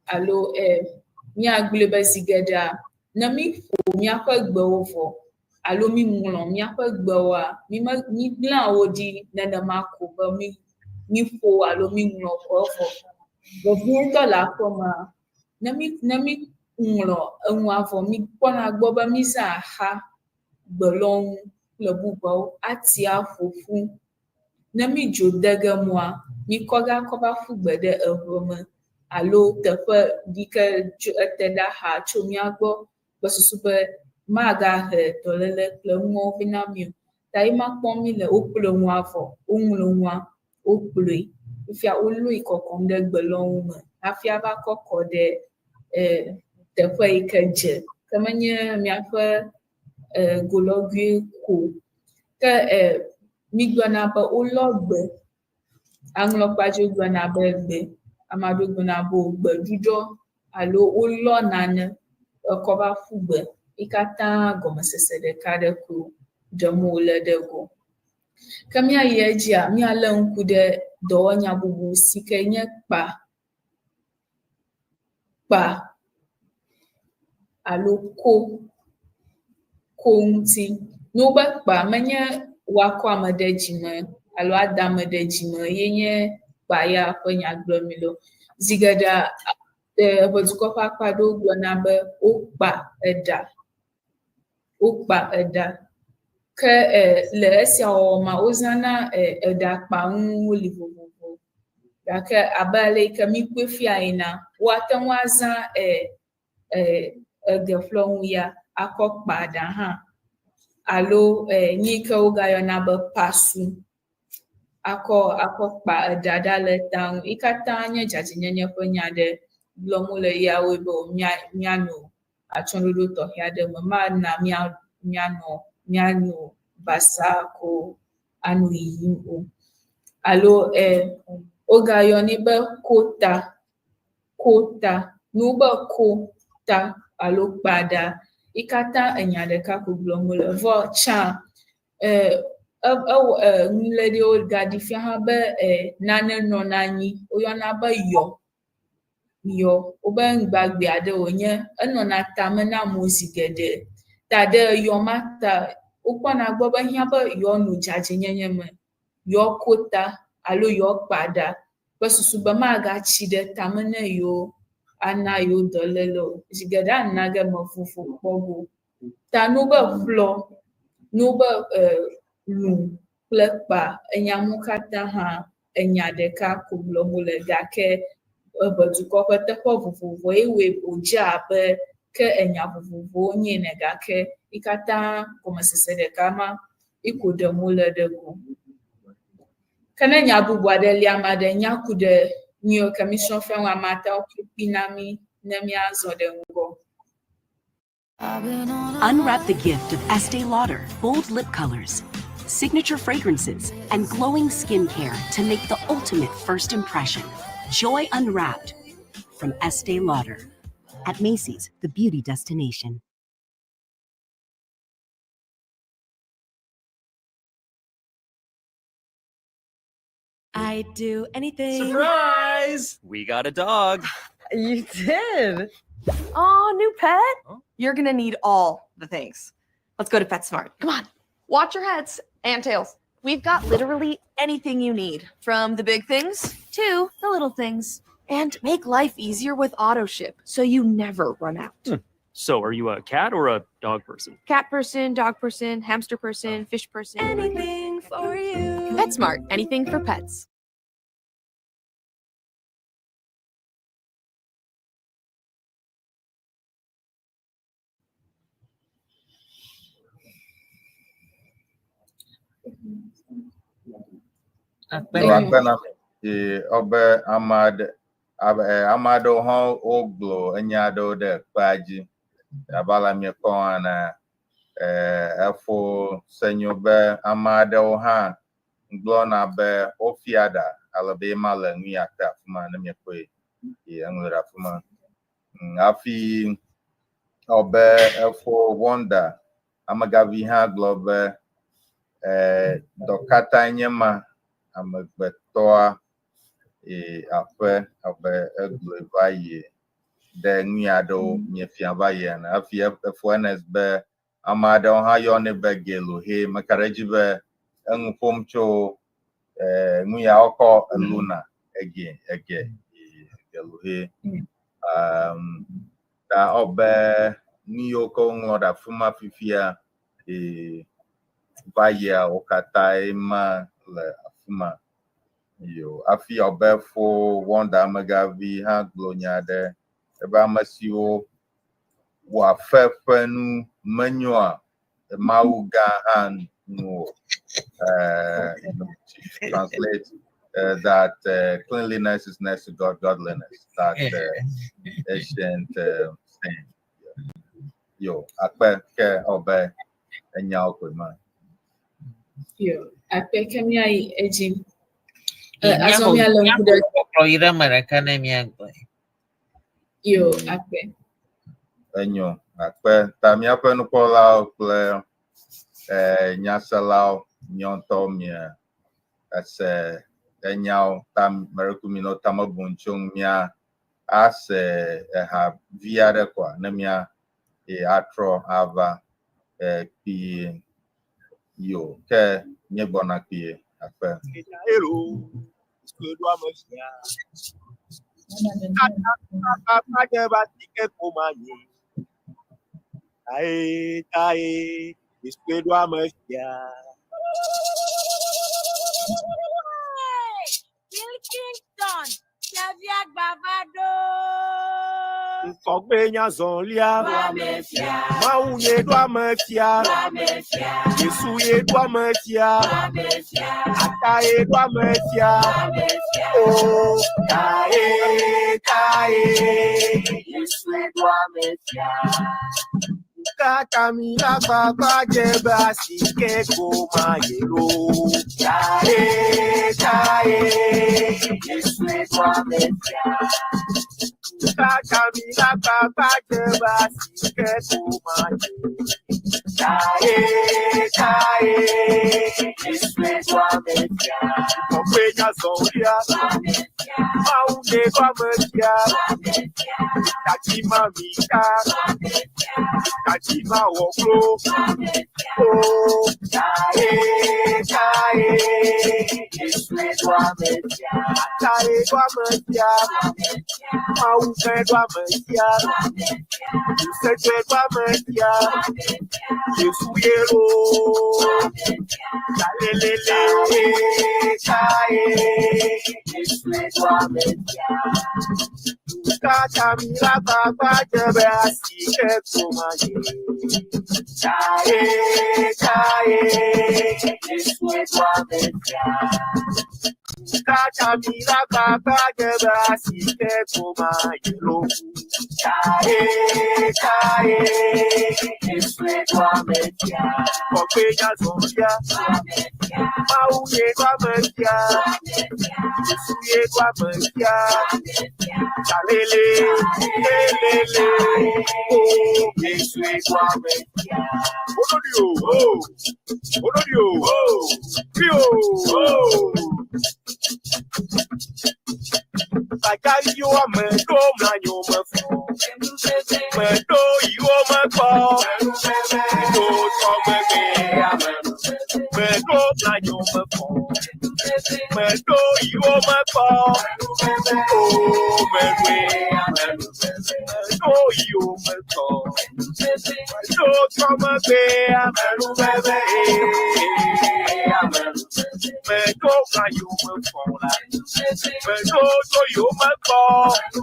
alo miagbule bezigeda nami fo miape gbe ovo alo mi mulon miape gbe wa mi glan odi nana mako be mi fo alo mi mulon ko ovo bo biento la koma nami mulon enwa avo mi pona gbo ba mi za ha gbelon le bubo ati afofu nami jodege moi mi koga koba fugbede evrome alo tefe dike eteda ha chomi agbo besusube maga he tolele plemo vinamio taima kpomi le oplo nwavo onwlo nwa oplo ifia olu ikokon de gbelon me afia ba kokode tefe ikeje kamenye miafe gologui ko ke migbana ba ologbe anglokpajo gbana ba egbe amado gbana bo gbe dudo alo olo nane koba fugbe ikata gomesese de kade ko demo le de go kamia yejia mi ale nkude do nya bubu sikenye pa kpa alo ko ŋuti. Ne wobe kpa menye woakɔ ame ɖe dzime alo ada ame ɖe dzime ye nye kpa ya ƒe nyagblɔmi lo. Zi geɖea ʋedukɔ ƒe akpa ɖewo gblɔna be wokpa eɖa. Wokpa eɖa. Ke le esia wɔwɔ ma wozãna eɖakpanuwo li vovovo. Gake abe ale yi ke mi kpɔe fia yina, woate ŋu azã egeƒlɔnu ya akɔ kpa ɖa hã alo nu yi ke wogayɔna be pasu akɔ kpa eɖa ɖa le ta ŋu. Yi katã nye dzadzenyenye ƒe nya ɖe gblɔm wole yawoe be míanɔ atsyɔ̃ɖoɖo tɔxɛ aɖe me, mana míanɔ basa ko anɔ yiyim o. Alo wogayɔnɛ be kota. Kota. Ne wobe ko ta alo kpa ɖa, yi katã enya ɖeka ko gblɔm wole. Vɔ tsã ŋuléɖewo gaɖi fia hã be nane nɔna anyi, woyɔna be yɔ. Yɔ, wobe ŋugbagbe aɖe wònye. Enɔna tame na amewo zi geɖe. Ta ɖe yɔ ma ta, wokpɔna gbɔ be hiã be yɔ nɔ dzadzenyenye me. Yɔ kota alo yɔ kpa ɖa kple susu be magatsi ɖe tame ne yewo ana yewo dɔléle o. Zi geɖe ana ge me vovo kpɔ go. Ta ne wobe ƒlɔ, ne wobe lu kple kpa, enya mawo katã hã enya ɖeka ko gblɔm wole gake ʋedukɔ ƒe teƒe vovovoe woe wòdze abe ke enya vovovowo nye ene gake yi katã gɔmesese ɖeka ma iko ɖem wole ɖe go. Ke ne nya bubu aɖe li ame aɖe nya ku ɖe nu yiwo ke mi srɔ̃ fia ŋu ame atewo kpli na mi ne míazɔ ɖe ŋgɔ. Unwrap the gift of Estee Lauder bold lip colors, signature fragrances, and glowing skincare to make the ultimate first impression. Joy Unwrapped from Estee Lauder at Macy's, the beauty destination. I'd do anything. Surprise! We got a dog. You did? Oh, new pet? Huh? You're gonna need all the things. Let's go to PetSmart. Come on. Watch your heads and tails. We've got literally anything you need, from the big things to the little things. And make life easier with AutoShip so you never run out. So, are you a cat or a dog person? Cat person, dog person, hamster person, fish person. Anything for you. PetSmart. Anything for pets. Obe amado ho oglo enyado de kpaji abala mi kona efo senyo be amado ha glo na be ofiada alabe mala nwi ata fuma na mi kwe enwera fuma afi obe efo wonder amagavi ha glo be dokata nyema amagbetoa ape abe eglo vaye de nwiado nyefia vaye na afia FNS be amado ha yo ne be gelo he makareji be enpomcho nwia oko luna ege gelo he da obe nioko ngoda fuma fifia vaye okata ema le afuma yo afi obefo wonder magavi ha glonya de eba masio wa fefenu menua mauga han no translate that cleanliness is next to godliness, that ancient saying. Yo akpe ke obe enya okuma yo akpe kemia ejim azomia lo kude proira marakana miagbo yo akpe enyo akpe tamia pe no pola ple nyasala nyonto mia ase enyao tam merekumino tamabunchung mia as have via the qua namia atro ava pi yo ke nyebona pi afa Kingston, Xavier Bavado. Fogbenya zonlia, Mauye doa mafia, Yesuye doa mafia, Akaye doa mafia, oh, kae, Yesuye doa mafia. Kakamila baba jeba sike koma yelo, kae, Yesuye doa mafia. Kakamila baba jeba sike koma kae, Yesuye doa mafia. Okwenya zolia, maunde doa mafia. Kachima mika, Kachima woklo, oh, kae, Yesuye doa mafia. Kae doa mafia, maunde doa mafia. Usete doa mafia, Yesuye lo, kalelele, kae, Yesuye doa mafia. Kakamila baba jebe asike kumaye, kae, Yesuye doa mafia. Kakamila baba jebe asike kumaye lo, kae, Yesuye doa mafia. Okwenya zolia, Mauye doa mafia, Yesuye doa mafia. Kalele, oh, Yesuye doa mafia. Onodio, Pio, Bagayo amendo mlanyo mafo, mendo yo mafo, mendo tomege amendo, mendo mlanyo mafo, mendo yo mafo, oh medwe amendo, mendo yo mafo, mendo tomege amendo bebe, amendo, mendo mlanyo mafo la. Mendo to you mako,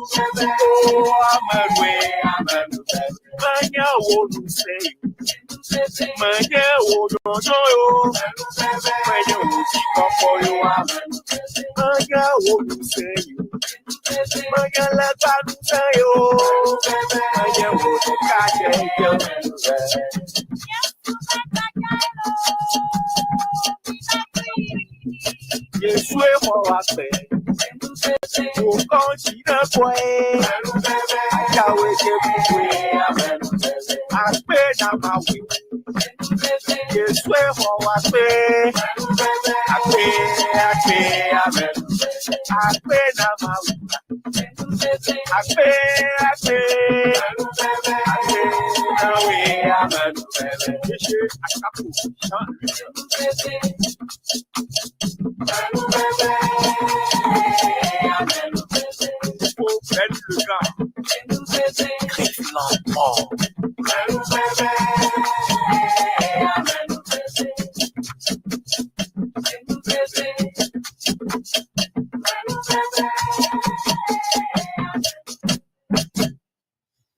oh amedwe, manya wonu say, manya wonu yo, manya wuti koko yo manya wonu say, manya la kanu say yo, manya wonu kaje yo. Yesuye mo ape, o kan china kwe, ayawe ke bukwe, ape na mawe. Yesuye mo ape, ape na mawe. Ape na we amen. Yeshe akapu shan.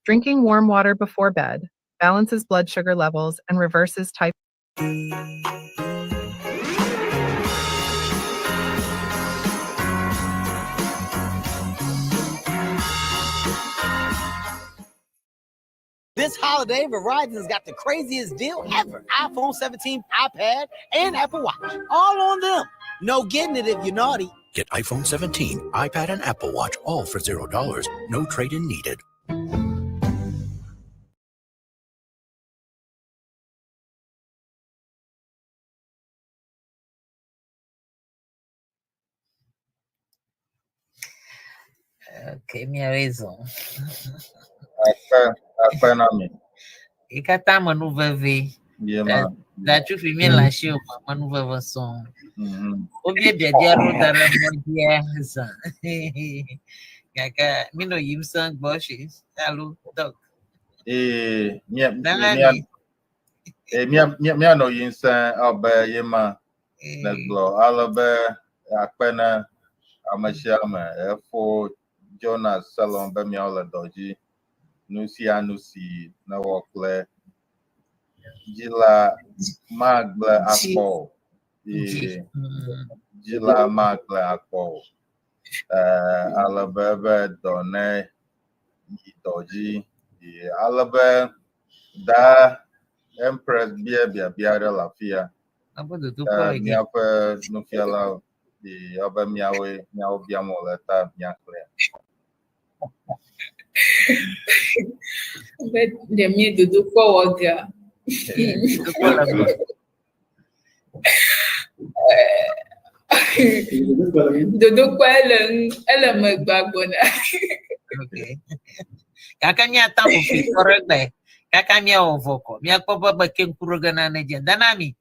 Drinking warm water before bed balances blood sugar levels and reverses type. This holiday, Verizon's got the craziest deal ever. iPhone 17, iPad, and Apple Watch. All on them. No getting it if you're naughty. Get iPhone 17, iPad, and Apple Watch all for $0. No trade-in needed. Ok, Okay, me raison. Akpe na mi. Ikata manuveve. Yeah, That you feel me like you manuveve song. Obie dia dara modia za. Kaka, me no yim sang bushes. Hello, dog. Mia no yinsa obe yema neglo alabe akpena amashama efo Jonas Salon be mi ola doji nusi na wokle jila magla akpo jila magla akpo alabe be done doji alabe da Empress Bia la Fia. Miape Nufiala, the Oba Miawe, Miao Biamoleta, Miacre. But the me do forward. Dodo kwa ele magbagona. Okay. Kaka mia tamu fi correct be. Kaka mia ovoko. Mia koba ba ken kurugana na je. Danami.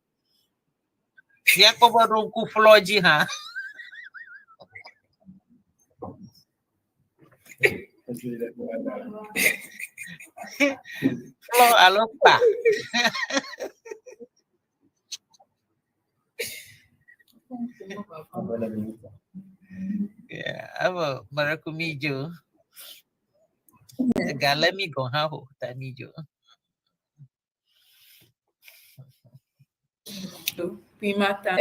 Mia koba ronku floji ha. Flo alopa. Yeah, abo marakumijo. Galemi go ha ho tamijo. Primata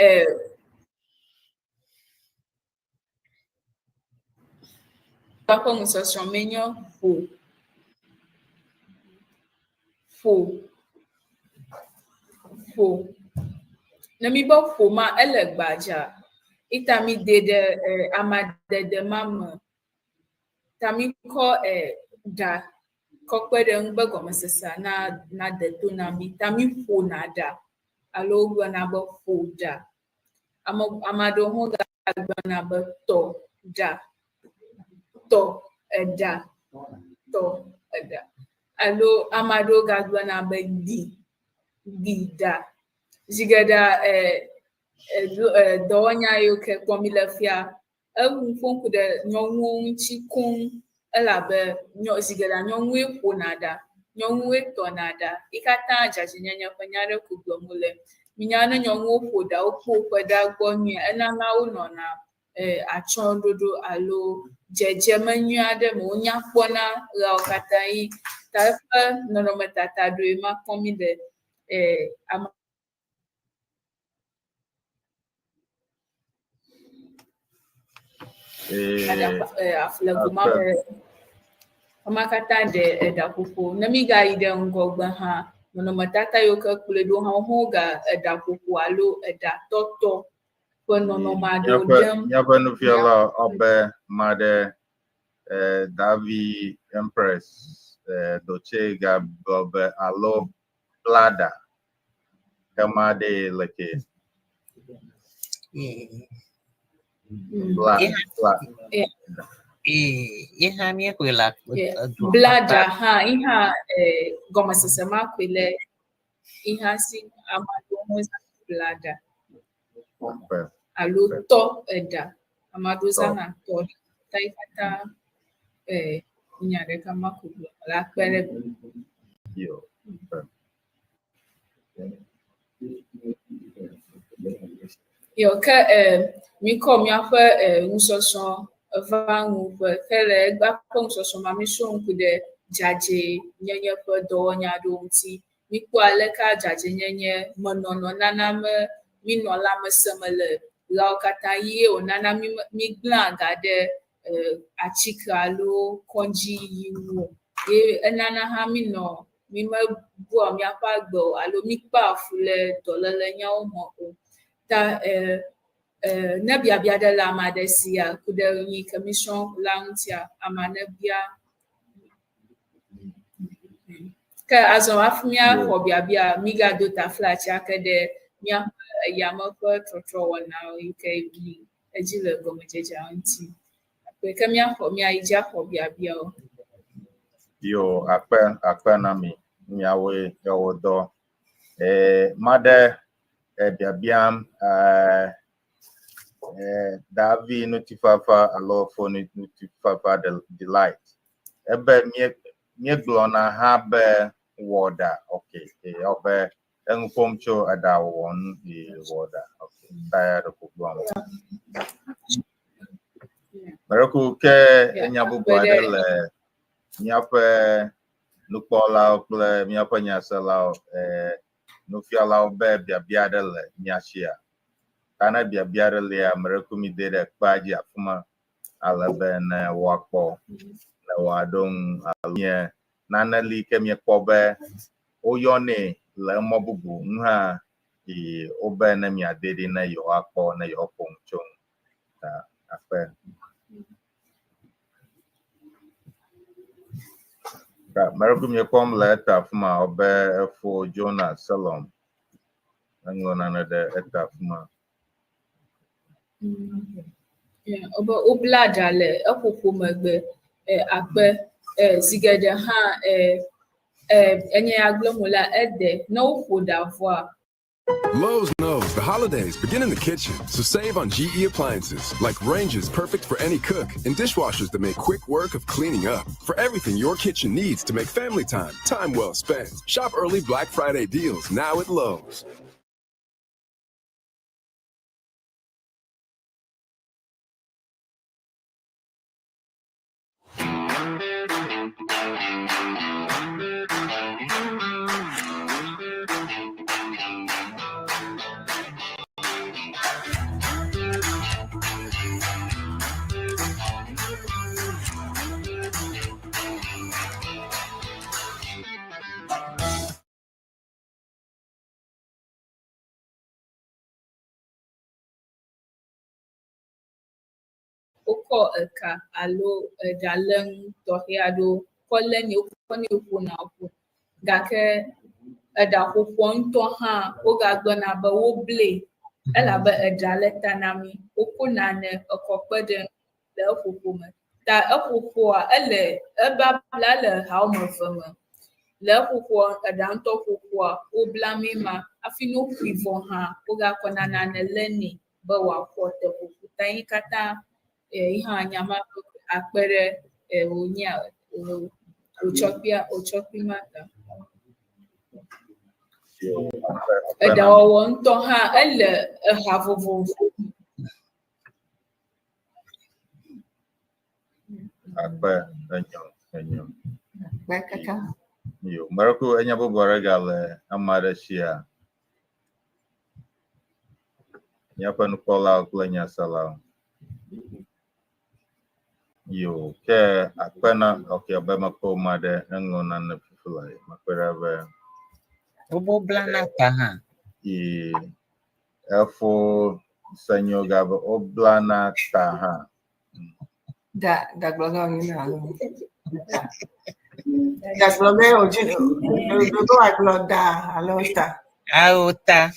Papa musosron menyo fo na mi bo fo ma ele gbaja itami de amade de mama tami ko da ko pede ngba go mesesa na de to na mi tami fo na da alo gwa na bo fo da amado ho ga gba na bo to da to da alo amado ga gba na bo di da zigada donya yo ke komila fia fonku de nyonwu chikun elabe nyo zigada nyonwu epo nada nyonwu eto nada ikata ajaji nyanya panyare kugbomule minyana nyonwu opo da opo kweda gbonyu enama uno na achon dodo alo jeje menyu ade mo onya kpona ra okata yi tafa nono metata do ma komi de amakata de dakuku namiga ide ngogba ha nono matata yo ka kuledo ha ho ga dakuku alo da toto ko nono mado dem Nyapa Nufiala obe made Davi Empress Doche Gabobe alo Blada Kamade leke Iha mi kwela blada ha iha goma sesema kwele iha si amado moza blada alo to eda amado sana to taifata nyare kama kubwa la pere yo yo ka mi kom ya fa nsoso vangu fa kele gba kom nsoso ma mi so nku de jaje nyenye fa do nya do nti mi kwa le ka jaje nyenye monono nana me mi no la me semele la kata yi o nana mi glanga de achikalo konji yiwo enana ha mi no mi ma bu mi apa gbo alo mi pa fule dolele nya o mo o ta na bia de la madesia kude ni commission launtia amanabia ka azo afmia ko bia miga do ta flat akede mia ya mo ko trotro wana uk bi ejile go mejeja anti we come here for me, I just for Biabio. Yo, akpe na mi nyawe yodo. Mother, biabiam, Davi notifafa alo for notifafa delight. Ebe mie glona habe water. Okay, obe engpomcho ada won the water. Okay, tired of glona. Maraku ke nyabu badele nyape nukola ple nyape nyasala nufiala obe biadele nyashia. Kana biadele ya maraku mi dede kwaji afuma alabe na wakpo na wadong alnye nanali kemye kobe oyone le mobubu nha i obe na mi adede na yo akpo na yo pongchong ta afe. Marakum yakom letter fuma obe for Jonah Salom. Angona na de etafuma. Yeah, oba oblada le akoko magbe akpe zigede ha enye aglomola ede no foda voa. Lowe's knows the holidays begin in the kitchen, so save on GE appliances like ranges perfect for any cook and dishwashers that make quick work of cleaning up. For everything your kitchen needs to make family time well spent. Shop early Black Friday deals now at Lowe's. Oko eka alo daleng tohiado koleni okoni okuna oku gake eda kwukwo nto ha oga gbona ba wo ble ela ba edale tanami okuna ne okopede le okwukwo me ta okwukwo ele eba bla le ha o mofama le okwukwo eda nto okwukwo oblami ma afino kwivo ha oga kona na ne leni ba wa kwote okwukwo tan kata ihe anyama akpere onya ochopimata eda owo nto ha ele ha vovovo Akpe enyo. Bekaka. Yo, maraku enyabu boragale amara shia. Nyapa nukola oklenya sala. Yo, ke akpena okay abema ko made ngona na fifulai makwera be Obo blana taha. Efo sanyo gaba oblana taha. Da gloga ngina alo. Da gloga ojino. Do agloda alota. Auta.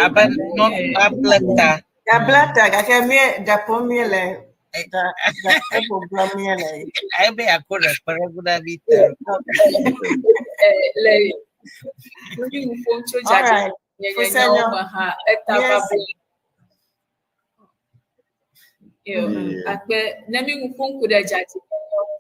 Aban non ablata. Ablata gake mi da pomiele. Da ebo blamiele. Aibe akora para guda bita. le kuni mfoncho jaji nyenya oba ha etababu yo akpe nemi mfonku da jaji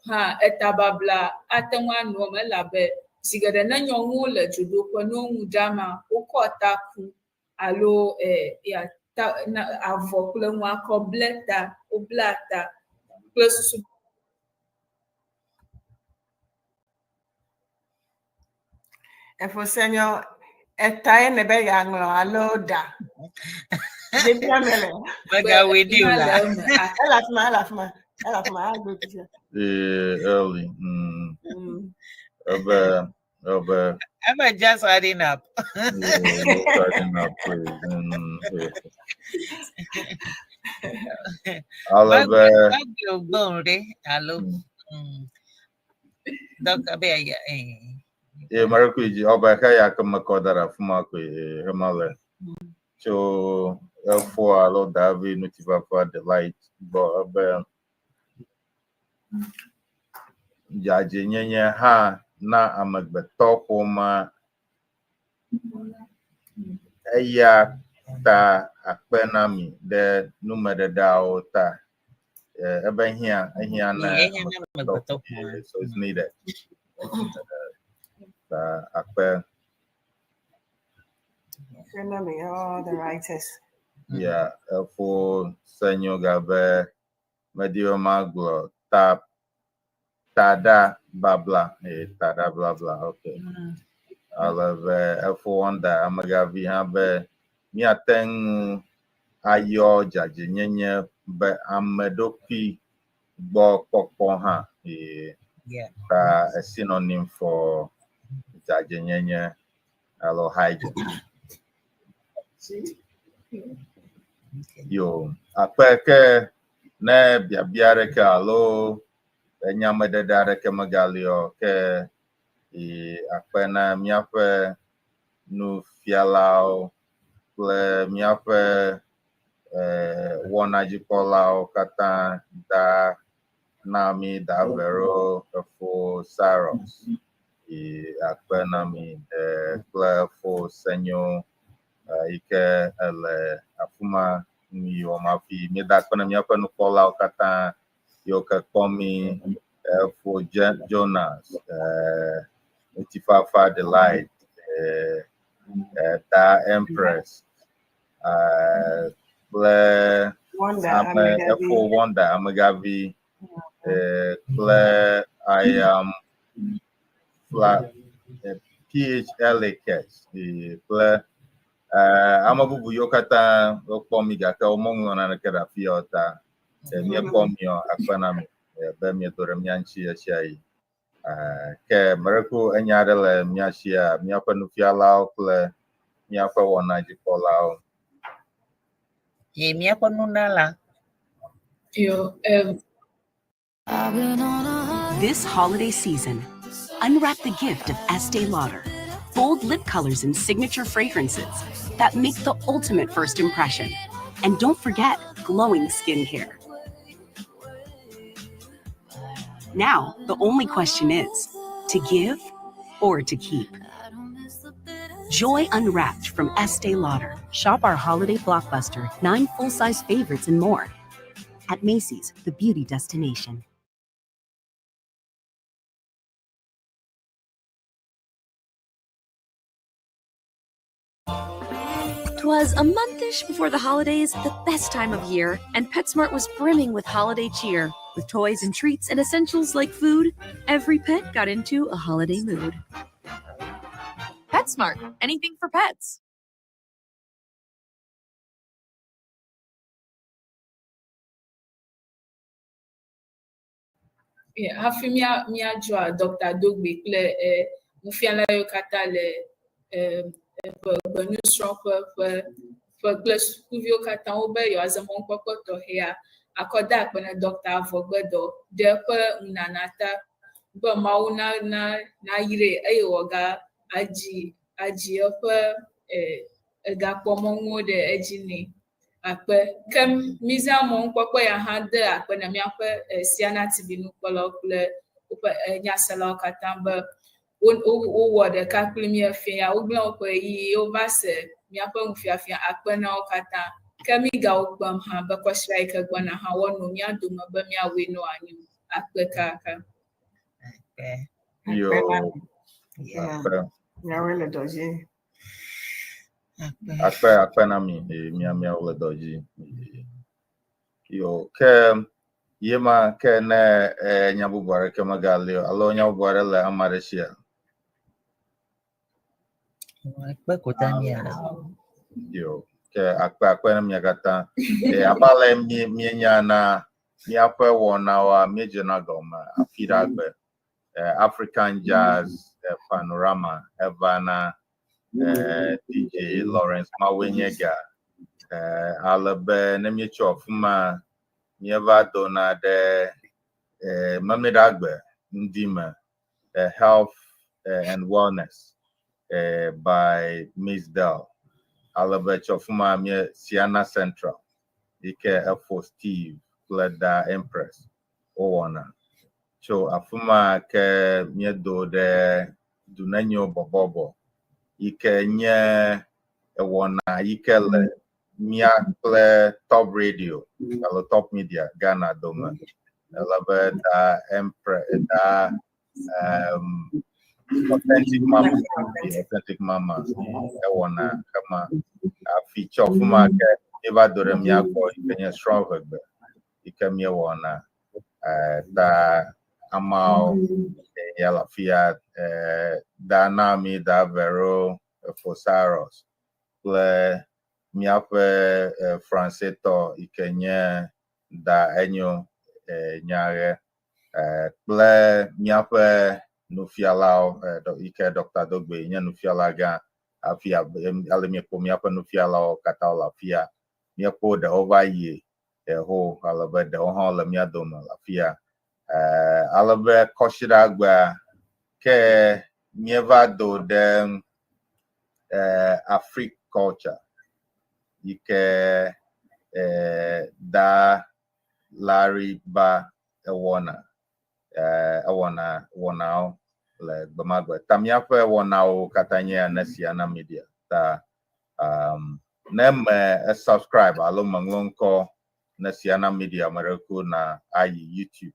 ha etababla atenwa no melabe sigada na nyonwu le judo ko no mudama ukota ku alo ya ta na avo kule nwa ko bleta oblata plus Efo senyo etae nebe yanglo aloda. Debiamele. Maga wedi ula. Elafma agbo tija. Early. Over. I'm just adding up. Starting up, please. All of hello. Dr. Bea. Maracuji, Obakaya Kamakodara Fumaku, Himalayan. So, therefore, I love David, Nutiva for the light, bo be jaje nyenye ha na amagbeto koma eya ta akpenami de numededao ta ebe here na so it's needed akpe All the writers. yeah for senyo gabe medio maglo tap tada babla tada blah blah okay I love F1 amagavi habe mi ateng ayo jaje nyenye be amedopi bo popo ha ta a synonym for jaje nyenye alo hygiene yo apeke ne biabiare ke alo enyamededare ke magalio ke apena miape nu fialao ple miape wonajipolao kata da nami da vero for saros apena mi ple for senyo ike ele afuma mi o mafi mi da kona miape nu polao kata yo ka komi for Jonas Utifafa Delight Da Empress Ble Wonder Amagavi Ble I am PHLAKS Ble Amabubu Yokata Okomiga Ka Omongo na Nakeda Fiota Mia Komio Akpanami Bemia Doramianchi Ashai ke miracle enyadele miashia miapa nufiala okle miapa wonaji polao ye miapa nunala This holiday season, unwrap the gift of Estee Lauder. Bold lip colors and signature fragrances that make the ultimate first impression. And don't forget glowing skincare. Now, the only question is, to give or to keep? Joy Unwrapped from Estee Lauder. Shop our holiday blockbuster, 9 full-size favorites and more at Macy's, the beauty destination. 'Twas a monthish before the holidays, the best time of year, and PetSmart was brimming with holiday cheer. With toys and treats and essentials like food, every pet got into a holiday mood. PetSmart, anything for pets. Yeah, hafi mia jua Dr. Dogbe kle mufiala yo kata le newsroom kle skuvio kata obe yo azamon koko to hea akoda akpene Dr. Avogbedo de pe unanata be mawu na yire eye woga aji pe egakpomo de ejini akpe kem miza mon kpokpo ya ha de akpe na miape siana tv nu kpolo kple nyasela katamba o wode ka kple mi afia o gblon ko yi o va se miape mfiafia akpe na o kata kemi ga o gbam ha be ko strike gbana ha wonu mi aduma be mi awe no anyu akpe kaka yo ya wele doji akpe na mi mia ole doji yo ke yema ke ne nyabubare ke magalio alo nyabubare le amareshia akpe kotania yo ke akpe na mi gata abale mi nya na mi akwe wona wa meje na goma afira akpe African Jazz Panorama Evana DJ Lawrence Mawenyega alabe nemicho fuma nieva dona de mamedagbe ndima health and wellness by Miss Dell alabe chofuma mi Siana Central ike for Steve Pleda Empress Owana. So afuma ke miedo de dunanyo bobobo. Ike nye wana ike le mia play top radio, alo top media Ghana doma. Elabe da Empress da authentic mama wana kama feature fuma ke eva dore mia ko ike strong hugbe. Ike mia wana da amao yala fiat da nami da vero fosaros ple miape franceto ikenye da enyo nyare ple miape nufialao do ike Dr. Dogbe nye nufialaga afia alemi po miape nufialao kataola fia miapo de ovaye ho alabe de ho la miadoma la fia alabe koshiragba ke nieva do de African culture ike da Larry ba ewona le bamagwe tamiafe wona katanye na media ta neme subscribe alo manglonko na media mareko na ayi YouTube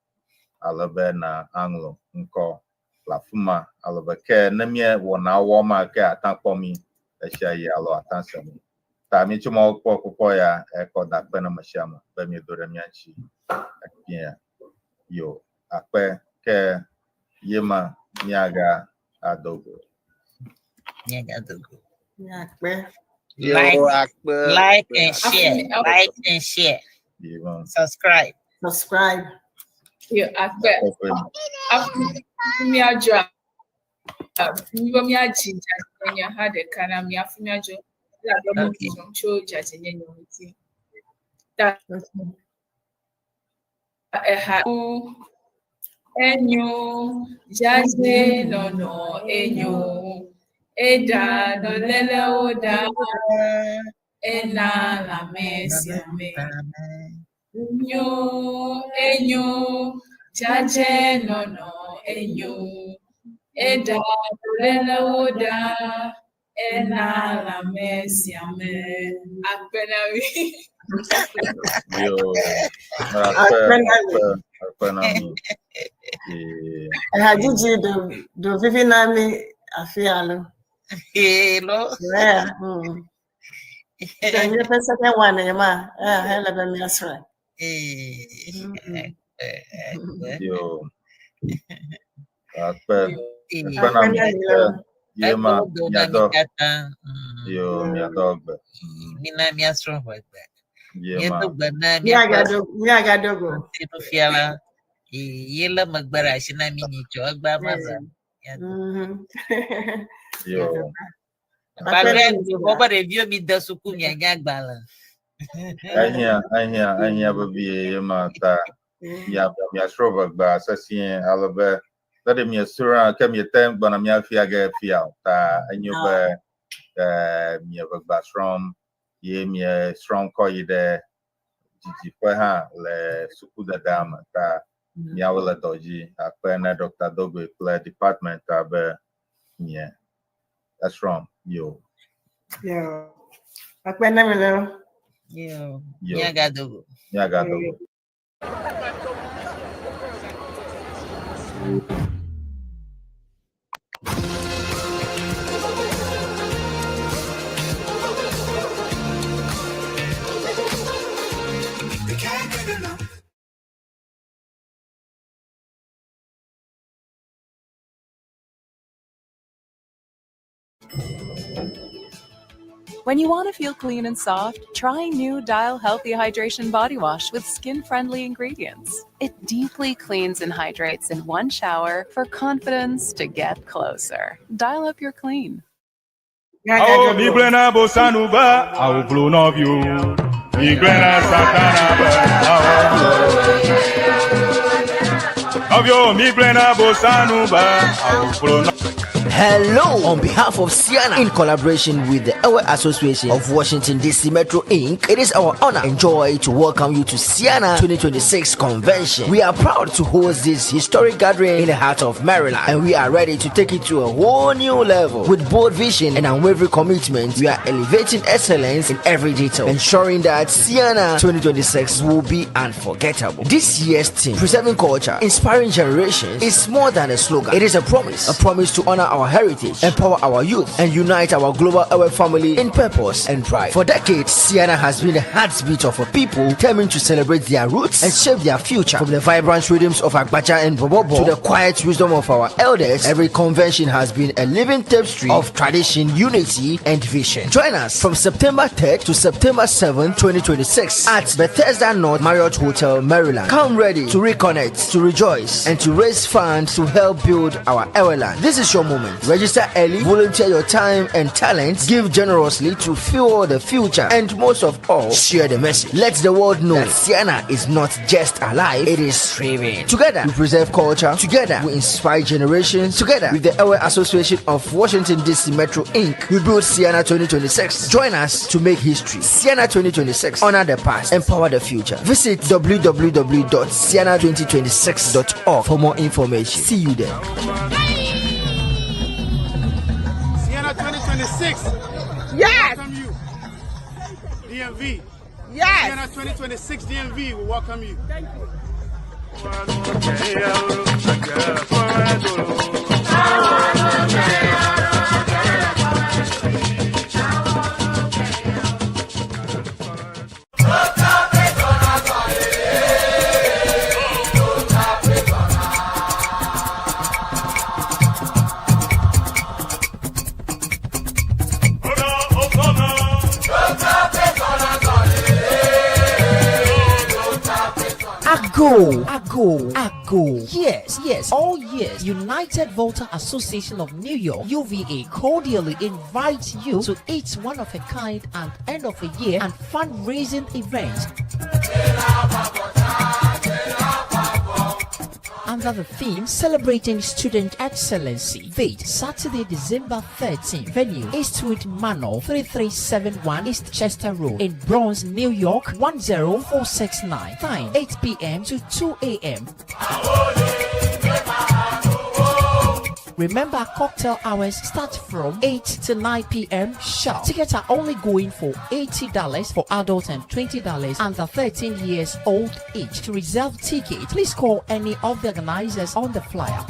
alabe na anglo nko la fuma alabe ke nemie wona woma ke atankomi eshayi alo atansemi ta mi chumo kokoko ya eko da pena mashama be mi dore mianchi akien yo akpe ke yema nyaga adogo Akpe like and share subscribe yo akpe mi ajo mi ajija nya ha de kana mi afumi ajo la do mo show jaje nyenye oti ta enyo jaje no enyo eda no lele oda ena la mesia me enyo jaje no enyo eda no lele oda ena la mesia me akpenawi yo Hajiji do vivi nami afialo. Hello. Yeah. Then you pensa ke wana yama. Hela be mi asra. Yo. Akpe yema nyado. Yo miadogbe. Mina mi asra hwegbe. Yema. Mi agadogo. Fiala. Yela magbara shina mini cho agba maza. Yo. Bagre oba review mi da suku mi agba. Anya baby yema ta ya strova gba asasien alabe that me sura kam yetem bana mi afia ga fia ta anyo ba mi bagba from ye mi strong ko yide jiji kwa ha le suku da dama ta Miawala Doji, Akpena Dr. Dogbe play department abe yeah. That's wrong. Yo. Akpena melo. Yo. Nyagadogo. When you want to feel clean and soft, try new Dial Healthy Hydration Body Wash with skin-friendly ingredients. It deeply cleans and hydrates in one shower for confidence to get closer. Dial up your clean. Oh, mi plena bosanuba, au blown of you. Mi plena satanaba, au mi plena bosanuba, au blown. Hello! On behalf of Sienna, in collaboration with the Ewe Association of Washington DC Metro Inc., it is our honor and joy to welcome you to Sienna 2026 Convention. We are proud to host this historic gathering in the heart of Maryland, and we are ready to take it to a whole new level. With bold vision and unwavering commitment, we are elevating excellence in every detail, ensuring that Sienna 2026 will be unforgettable. This year's theme, Preserving Culture, Inspiring Generations, is more than a slogan. It is a promise to honor our heritage, empower our youth, and unite our global Ewe family in purpose and pride. For decades, Sienna has been the heartbeat of a people determined to celebrate their roots and shape their future. From the vibrant rhythms of Agbaja and Bobobo to the quiet wisdom of our elders, every convention has been a living tapestry of tradition, unity, and vision. Join us from September 3rd to September 7th, 2026 at Bethesda North Marriott Hotel, Maryland. Come ready to reconnect, to rejoice, and to raise funds to help build our Ewe land. This is your moment. Register early, volunteer your time and talents, give generously to fuel the future, and most of all, share the message. Let the world know that Sienna is not just alive, it is thriving. Together, we preserve culture. Together, we inspire generations. Together, with the Ewe Association of Washington DC Metro Inc., we build Sienna 2026. Join us to make history. Sienna 2026. Honor the past. Empower the future. Visit www.sienna2026.org for more information. See you there. Sienna 2026. Yes. Welcome you. DMV. Yes. Sienna 2026 DMV will welcome you. Thank you. Ago. Yes. All years, United Volta Association of New York, UVA, cordially invites you to its one-of-a-kind and end-of-a-year and fundraising event. Under the theme Celebrating Student Excellency. Date Saturday, December 13th. Venue Eastwood Manor, 3371 East Chester Road in Bronx, New York 10469. Time 8 p.m. to 2 a.m. Remember, cocktail hours start from 8 to 9 p.m. sharp. Tickets are only going for $80 for adults and $20 under 13 years old each. To reserve tickets, please call any of the organizers on the flyer.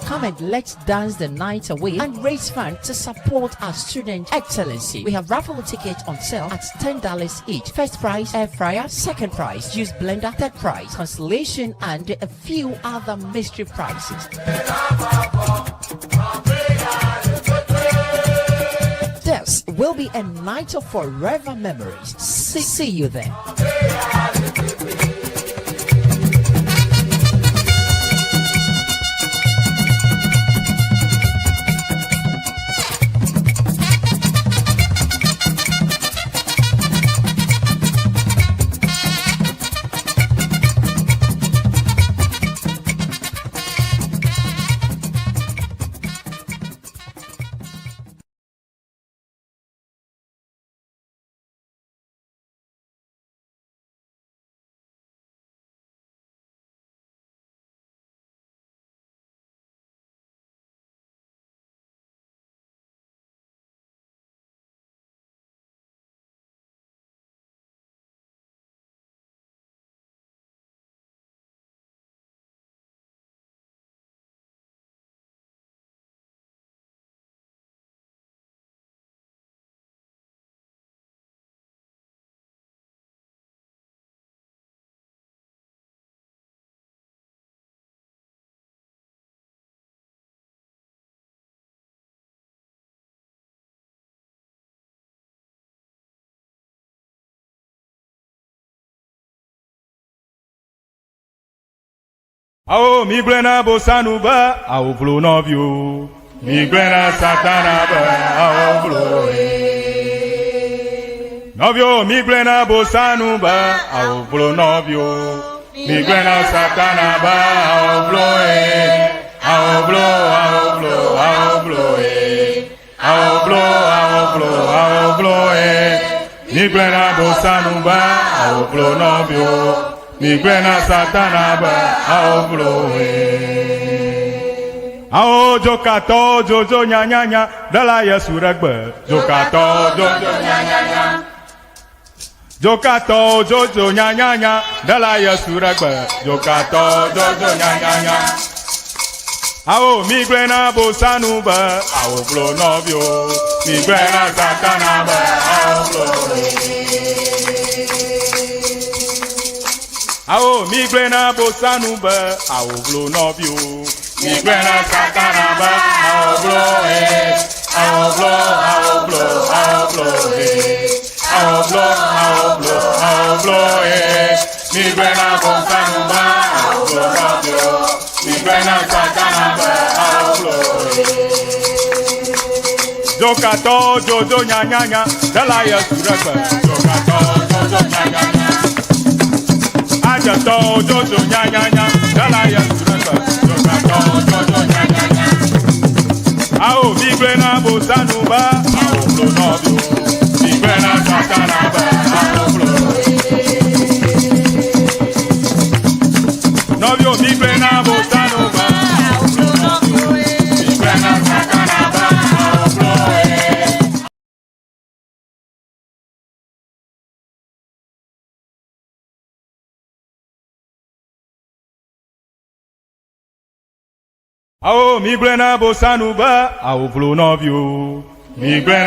Come and let's dance the night away and raise funds to support our student excellency. We have raffle tickets on sale at $10 each. First prize, air fryer. Second prize, juice blender. Third prize, consolation, and a few other mystery prizes. This will be a night of forever memories. See you there. Ao miglena bosanuba, ao vlo novio. Miglena satanaba, ao vlo. Novio, miglena bosanuba, ao vlo novio. Migrena Satana ba ao bloe. Ao blow, ao blow, ao blow. Ao blow, ao blow, ao blow. Migrena Bosanuba ao blow novio. Migrena Satana ba ao blow. Ao jokato jojo nya nya nya dala yesuragbe jokato jojo nya nya nya jokato jojo nya nya nya dala yesuragbe jokato jojo nya nya nya ao migrena bosanuba ao blo novio migrena satana ba ao blo ao migrena bosanuba ao blo novio Migrena Satana ba ao blow, ao blow, ao blow, ao blow, ao blow, ao blow, ao blow. Migrena Bosanuba ao blow, Migrena Satana ba ao blow. Jokato jojo nya nya nya, dala ya suraba. Jokato jojo nya nya nya. Ajato jojo nya nya nya, dala ya suraba. Ao migrena bosanuba ao blo novio migrena satanaba ao blo novio migrena bosanuba ao blo novio migrena satanaba ao blo Ao migrena bosanuba ao blo novio migrena